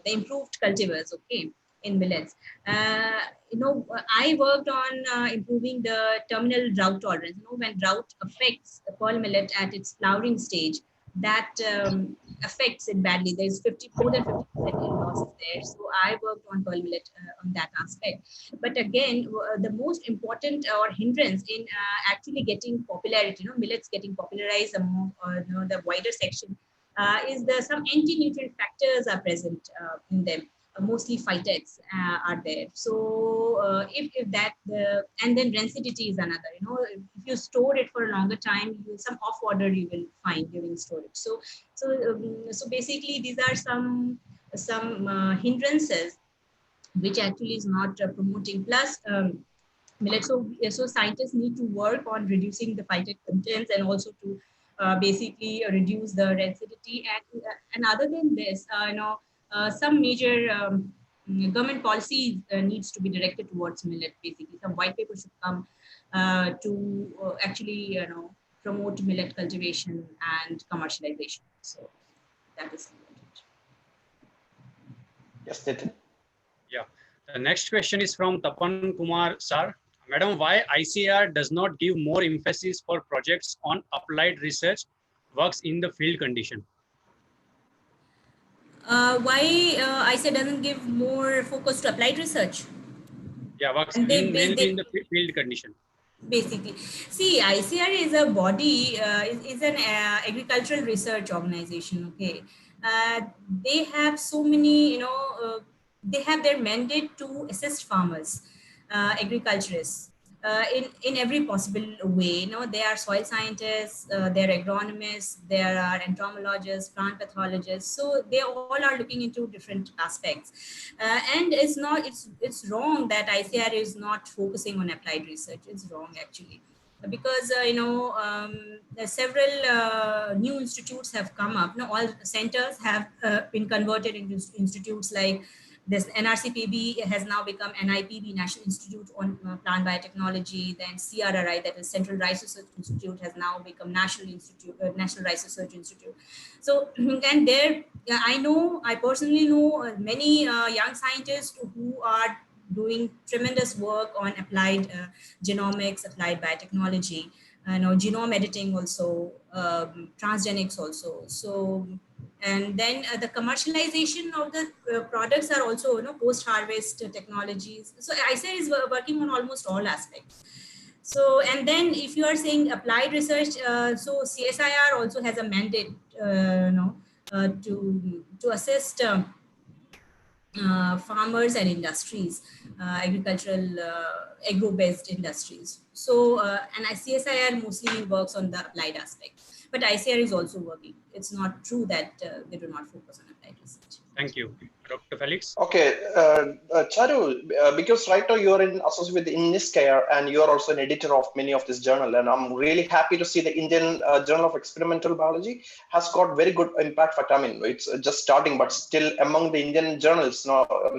improved cultivars. Okay, in millets. I worked on improving the terminal drought tolerance. When drought affects the pearl millet at its flowering stage, that affects it badly. There's more than 50% in losses there. So I worked on pearl millet on that aspect. But again, the most important or hindrance in actually getting popularity, millets getting popularized among the wider section, is some anti-nutrient factors are present in them. Mostly phytex are there. So if that and then rancidity is another. If you store it for a longer time, some off order you will find during storage. So basically these are some hindrances which actually is not promoting. Plus millet. So scientists need to work on reducing the phytate contents and also to basically reduce the rancidity. And other than this, some major government policy needs to be directed towards millet. Basically, some white paper should come to actually promote millet cultivation and commercialization. So that is important. Yes, Nitin. Yeah. The next question is from Tapan Kumar Sir. Madam, why ICAR does not give more emphasis for projects on applied research works in the field condition? Why ICAR doesn't give more focus to applied research? Yeah, works And mainly in the field condition. basically, see, ICR is a body, is an agricultural research organization. Okay, they have so many, they have their mandate to assist farmers, agriculturists. In every possible way. They are soil scientists, they're agronomists, there are entomologists, plant pathologists. So they all are looking into different aspects. And it's wrong that ICR is not focusing on applied research. It's wrong actually. Because several new institutes have come up. All centers have been converted into institutes like this. NRCPB has now become NIPB, National Institute on Plant Biotechnology. Then CRRI, that is Central Rice Research Institute, has now become National Rice Research Institute. So, and there, I personally know many young scientists who are doing tremendous work on applied genomics, applied biotechnology, genome editing also, transgenics also. So, and then the commercialization of the products are also post-harvest technologies. So ICAR is working on almost all aspects. So, and then if you are saying applied research, so CSIR also has a mandate, to assist farmers and industries, agricultural, agro-based industries. So, and CSIR mostly works on the applied aspect, but ICR is also working. It's not true that they do not focus on applied research. Thank you. Dr. Felix? Okay, Charu, because right now you are in associate with INISCARE and you are also an editor of many of this journal, and I'm really happy to see the Indian Journal of Experimental Biology has got very good impact factor. I mean, it's just starting, but still among the Indian journals,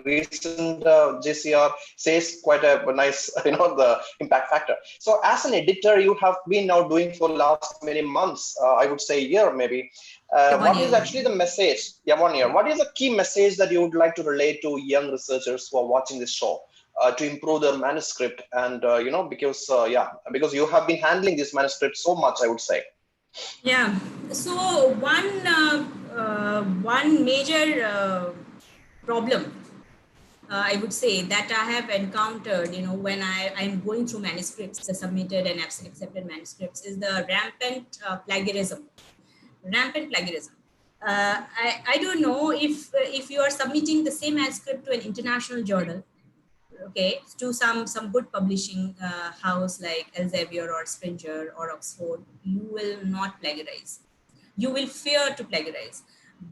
recent JCR says quite a nice, the impact factor. So as an editor, you have been now doing for last many months, I would say a year maybe. What is actually the message? Yeah, 1 year. What is the key message that you would like to relate to young researchers who are watching this show to improve their manuscript? And because you have been handling this manuscript so much, I would say. Yeah. So one major problem, I would say, that I have encountered, when I'm going through manuscripts, the submitted and accepted manuscripts, is the rampant plagiarism. Rampant plagiarism. I don't know if you are submitting the same manuscript to an international journal, okay, to some good publishing house like Elsevier or Springer or Oxford, you will not plagiarize. You will fear to plagiarize.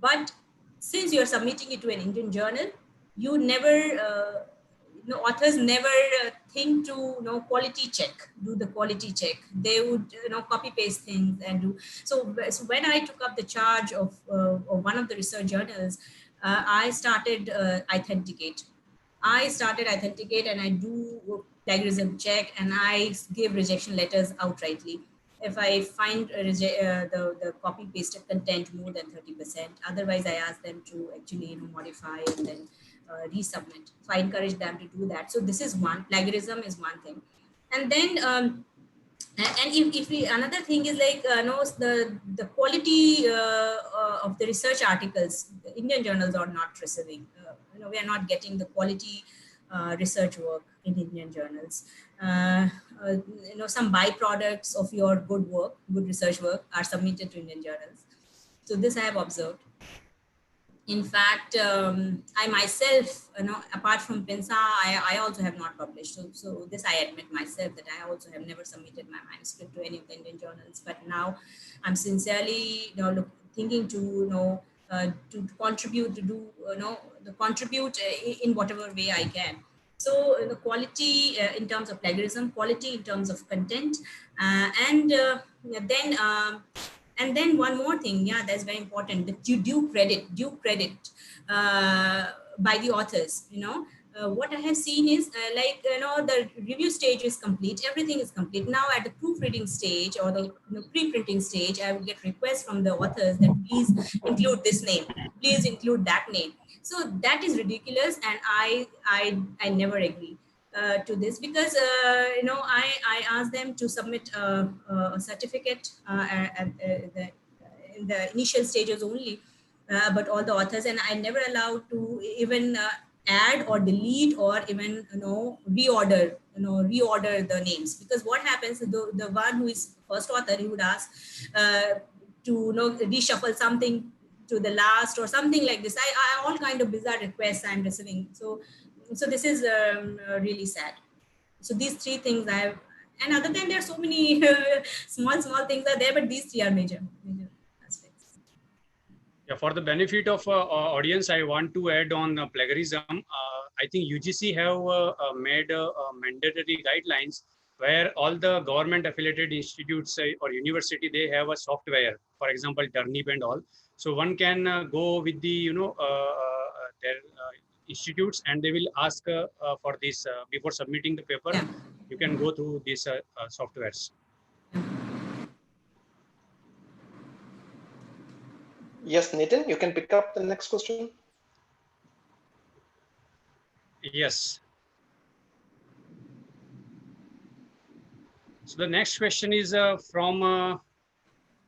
But since you are submitting it to an Indian journal, you never, authors never think to, quality check, do the quality check. They would, copy paste things and do. So when I took up the charge of one of the research journals, I started authenticate. And I do plagiarism check, and I give rejection letters outrightly if I find the copy pasted content more than 30%. Otherwise, I ask them to actually modify and then resubmit. So I encourage them to do that. So this is one. Plagiarism is one thing, and then. And if we, another thing is like the quality of the research articles, the Indian journals are not receiving. We are not getting the quality research work in Indian journals. Some byproducts of your good work, good research work, are submitted to Indian journals. So this I have observed. In fact, I myself, apart from PINSA, I also have not published. So this I admit myself, that I also have never submitted my manuscript to any of the Indian journals. But now I'm sincerely, thinking to, to contribute, to do, contribute in whatever way I can. So the quality in terms of plagiarism, quality in terms of content, and then one more thing, that's very important, that you due credit by the authors. What I have seen is the review stage is complete, everything is complete. Now at the proofreading stage or the pre-printing stage, I will get requests from the authors that please include this name, please include that name. So that is ridiculous, and I never agree to this, because I asked them to submit a certificate in the initial stages only about all the authors, and I never allowed to even add or delete or even reorder the names. Because what happens, the one who is first author, he would ask to reshuffle something to the last or something like this. I all kind of bizarre requests I'm receiving. So this is really sad. So these three things I have, and other than there are so many small things are there, but these three are major aspects. Yeah, for the benefit of audience, I want to add on plagiarism. I think UGC have made mandatory guidelines where all the government affiliated institutes or university, they have a software, for example, Turnip and all. So one can go with the, their institutes, and they will ask for this before submitting the paper. Yeah. You can go through these softwares. Yes, Nitin, you can pick up the next question. Yes. So the next question is from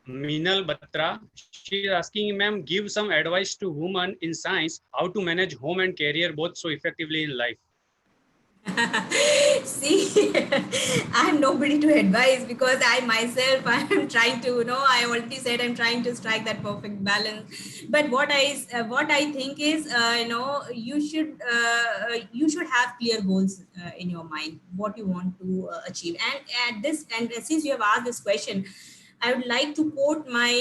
Minal Batra. She is asking, ma'am, give some advice to women in science, how to manage home and career both so effectively in life. See, I'm nobody to advise because I myself I'm trying to, I already said I'm trying to strike that perfect balance. But what I think is, you should have clear goals in your mind, what you want to achieve. And since you have asked this question, I would like to quote my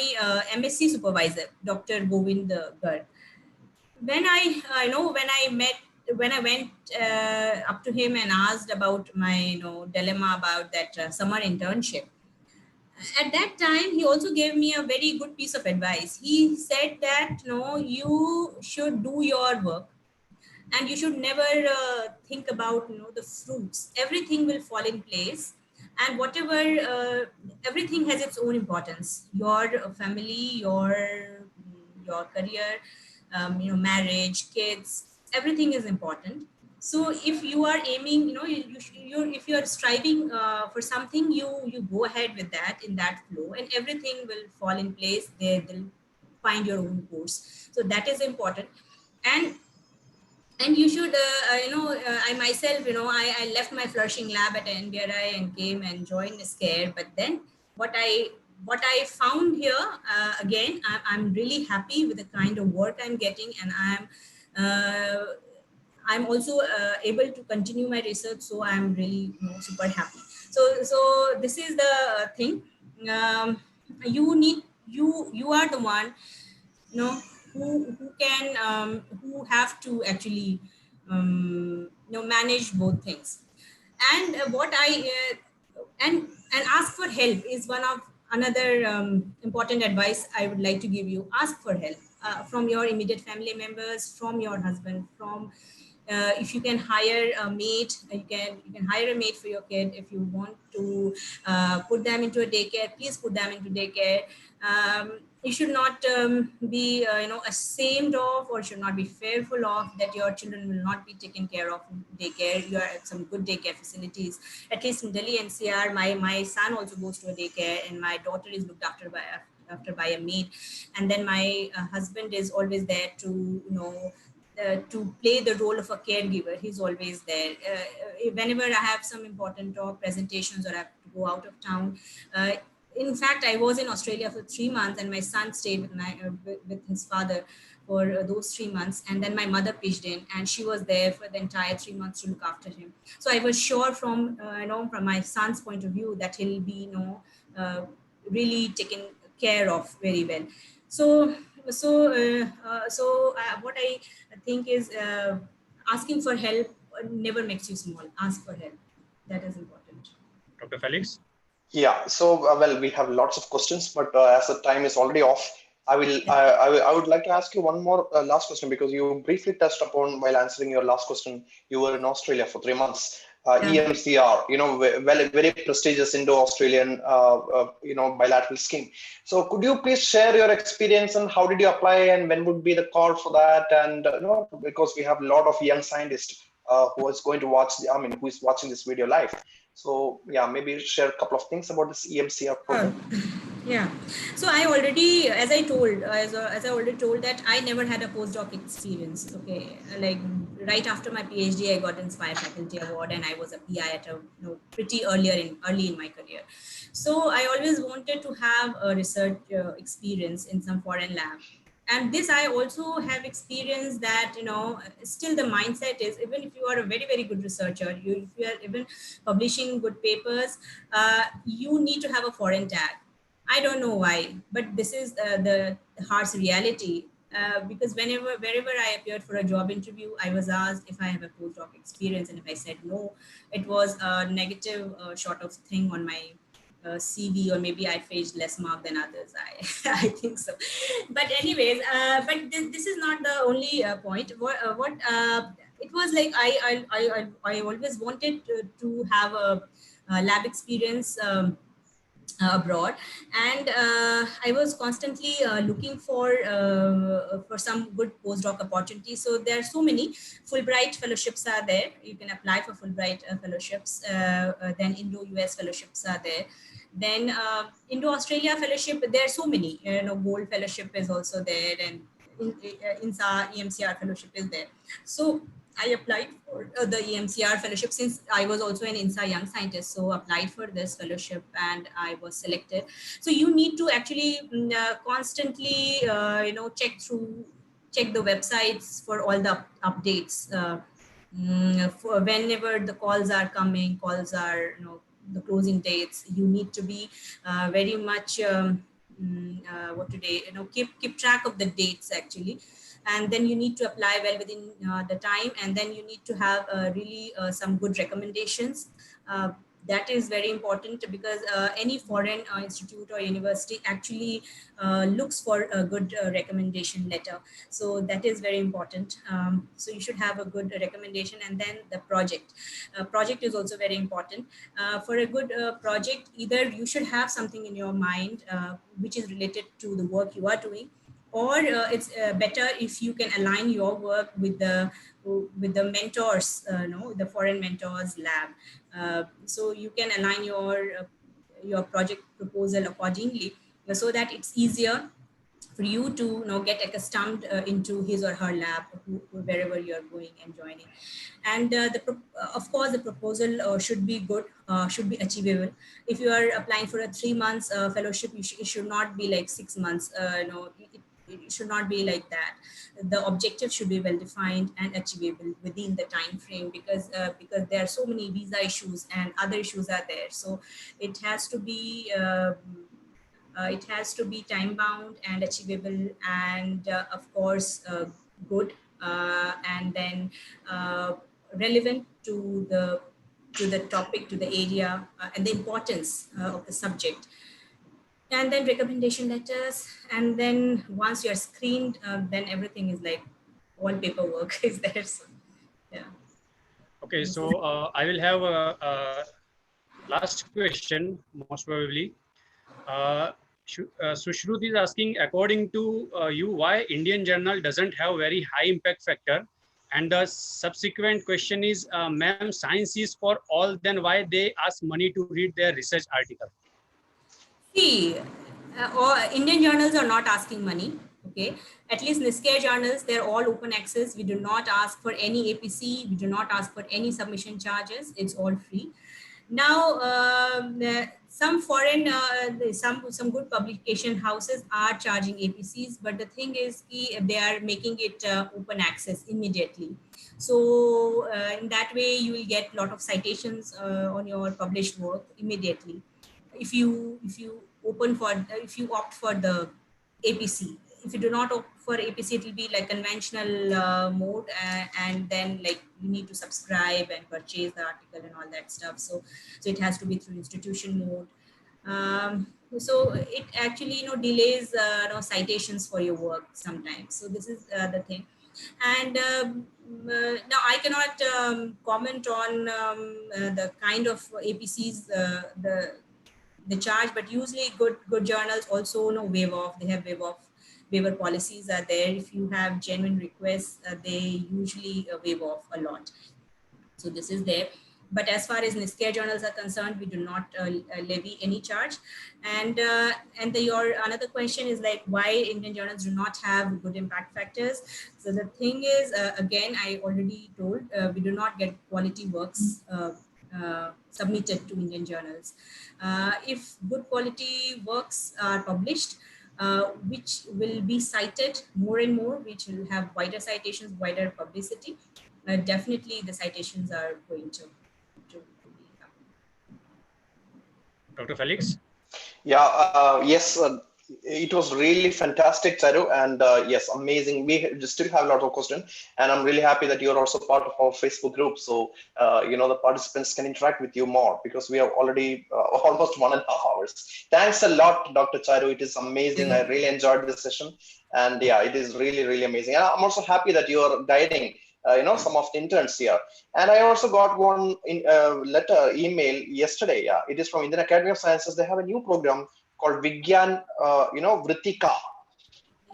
MSc supervisor, Dr. Govind Garg. When when I went up to him and asked about my dilemma about that summer internship, at that time he also gave me a very good piece of advice. He said that you should do your work, and you should never think about the fruits. Everything will fall in place, and whatever everything has its own importance. Your family, your career, marriage, kids, everything is important. So if you are aiming, if you are striving for something, you go ahead with that, in that flow, and everything will fall in place. They'll find your own course. So that is important. And you should I myself, I left my flourishing lab at NBRI and came and joined Scare. But then what I found here, again, I'm really happy with the kind of work I'm getting, and uh, I'm also able to continue my research. So I'm really super happy. So this is the thing. um, you are the one, who can, who have to actually manage both things. And what I and ask for help is one of another important advice I would like to give you. Ask for help from your immediate family members, from your husband, from if you can hire a maid, you can hire a maid for your kid. If you want to put them into a daycare, please put them into daycare. You should not be ashamed of, or should not be fearful of, that your children will not be taken care of in daycare. You are at some good daycare facilities, at least in Delhi NCR. My son also goes to a daycare, and my daughter is looked after by a maid. And then my husband is always there to to play the role of a caregiver. He's always there. Whenever I have some important talk, presentations, or I have to go out of town. In fact, I was in Australia for 3 months, and my son stayed with his father for those 3 months. And then my mother pitched in, and she was there for the entire 3 months to look after him. So I was sure from from my son's point of view that he'll be uh, really taken care of very well. So what I think is, asking for help never makes you small. Ask for help. That is important. Dr. Felix? Yeah, so well, we have lots of questions, but as the time is already off, I would like to ask you one more last question, because you briefly touched upon while answering your last question. You were in Australia for 3 months. Yeah. EMCR, well, very prestigious Indo-Australian, bilateral scheme. So, could you please share your experience and how did you apply, and when would be the call for that? And because we have a lot of young scientists who is going to watch who is watching this video live. So yeah, maybe share a couple of things about this EMCR program. Yeah. So I already, as I already told, that I never had a postdoc experience. Okay, like right after my PhD, I got Inspire Faculty Award, and I was a PI at a pretty early in my career. So I always wanted to have a research experience in some foreign lab. And this I also have experienced, that still the mindset is, even if you are a very very good researcher, if you are even publishing good papers, you need to have a foreign tag. I don't know why, but this is the harsh reality. Because wherever I appeared for a job interview, I was asked if I have a postdoc experience, and if I said no, it was a negative sort of thing on my CV, or maybe I faced less mark than others. I think so. But anyways, but this is not the only point. What it was like, I always wanted to have a lab experience. Abroad, and I was constantly looking for some good postdoc opportunities. So there are so many Fulbright fellowships are there. You can apply for Fulbright fellowships. Then Indo-US fellowships are there. Then Indo-Australia fellowship, there are so many. Gold fellowship is also there, and INSA EMCR fellowship is there. So I applied for the EMCR fellowship since I was also an INSA young scientist. So applied for this fellowship and I was selected. So you need to actually constantly, check the websites for all the updates. For whenever the calls are coming, calls are, the closing dates, you need to be very much, what today, keep track of the dates actually. And then you need to apply well within the time, and then you need to have really some good recommendations. That is very important because any foreign institute or university actually looks for a good recommendation letter. So that is very important. So you should have a good recommendation, and then the project. Project is also very important. For a good project, either you should have something in your mind which is related to the work you are doing, or it's better if you can align your work with the mentors, the foreign mentors lab. So you can align your project proposal accordingly, so that it's easier for you to get accustomed into his or her lab, wherever you're going and joining. And of course the proposal should be good, should be achievable. If you are applying for a 3 months fellowship, it should not be like 6 months. It should not be like that. The objective should be well defined and achievable within the time frame, because there are so many visa issues and other issues are there. So it has to be time bound and achievable, and of course good, and then relevant to the topic, to the area, and the importance of the subject. And then recommendation letters, and then once you're screened, then everything is like all paperwork is there. So yeah. Okay, This is so I will have a last question, most probably. Sushruti is asking, according to you, why Indian journal doesn't have very high impact factor? And the subsequent question is, ma'am, science is for all, then why they ask money to read their research article? See, all Indian journals are not asking money. Okay, at least NISCARE journals, they're all open access. We do not ask for any APC. We do not ask for any submission charges. It's all free. Now, some foreign, some good publication houses are charging APCs, but the thing is, they are making it open access immediately. So in that way, you will get a lot of citations on your published work immediately. If you opt for the APC. If you do not opt for APC, it will be like conventional mode, and then like you need to subscribe and purchase the article and all that stuff. So it has to be through institution mode. So it actually delays citations for your work sometimes. So this is the thing. And now I cannot comment on the kind of APCs, the charge, but usually good journals also waive off. They have waiver policies are there. If you have genuine requests, they usually waive off a lot. So this is there. But as far as NISCARE journals are concerned, we do not levy any charge. And your another question is like, why Indian journals do not have good impact factors? So the thing is, again, I already told, we do not get quality works submitted to Indian journals. If good quality works are published, which will be cited more and more, which will have wider citations, wider publicity, definitely the citations are going to be happening. Dr. Felix? Yeah, yes, it was really fantastic, Charu, and yes, amazing. We still have a lot of questions, and I'm really happy that you're also part of our Facebook group. So, the participants can interact with you more because we have already almost 1.5 hours. Thanks a lot, Dr. Charu. It is amazing. I really enjoyed this session, and yeah, it is really, really amazing. And I'm also happy that you're guiding some of the interns here. And I also got one email yesterday. Yeah, it is from Indian Academy of Sciences. They have a new program called Vigyan, Vritika.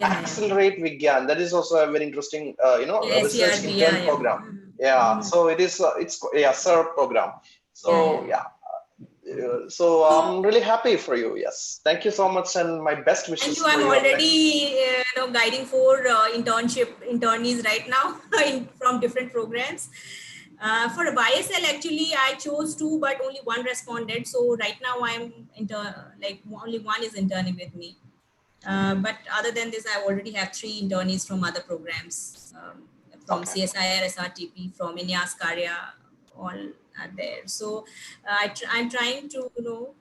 Accelerate Vigyan. That is also a very interesting, research intern program. Yeah. So it is, SIR program. So yeah. So I'm really happy for you. Yes. Thank you so much, and my best wishes. Thank you. I'm already, guiding 4 internees right now from different programs. For YSL, actually, I chose 2, but only 1 responded. So right now I'm only 1 is interning with me. But other than this, I already have 3 internees from other programs, from CSIR, SRTP, from Inyas Karya, all are there. So I'm trying to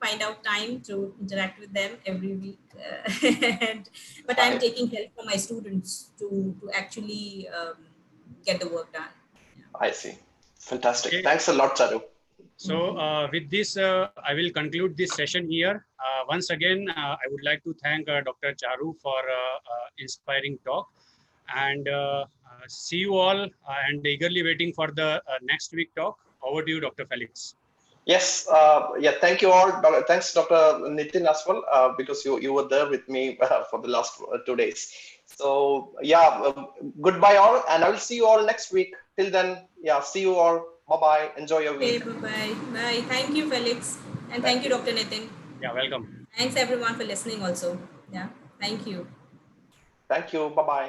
find out time to interact with them every week, but I'm taking help from my students to actually get the work done. I see. Fantastic. Okay. Thanks a lot, Charu. So with this, I will conclude this session here. Once again, I would like to thank Dr. Charu for inspiring talk, and see you all, and eagerly waiting for the next week talk. Over to you, Dr. Felix. Yes, yeah, thank you all. Thanks, Dr. Nitin, as well, because you were there with me for the last 2 days. So yeah, goodbye all, and I will see you all next week. Till then, yeah, see you all. Bye-bye. Enjoy your week. Okay, bye-bye. Bye. Thank you, Felix. And thank you, Dr. Nitin. Yeah, welcome. Thanks, everyone, for listening also. Yeah, thank you. Thank you. Bye-bye.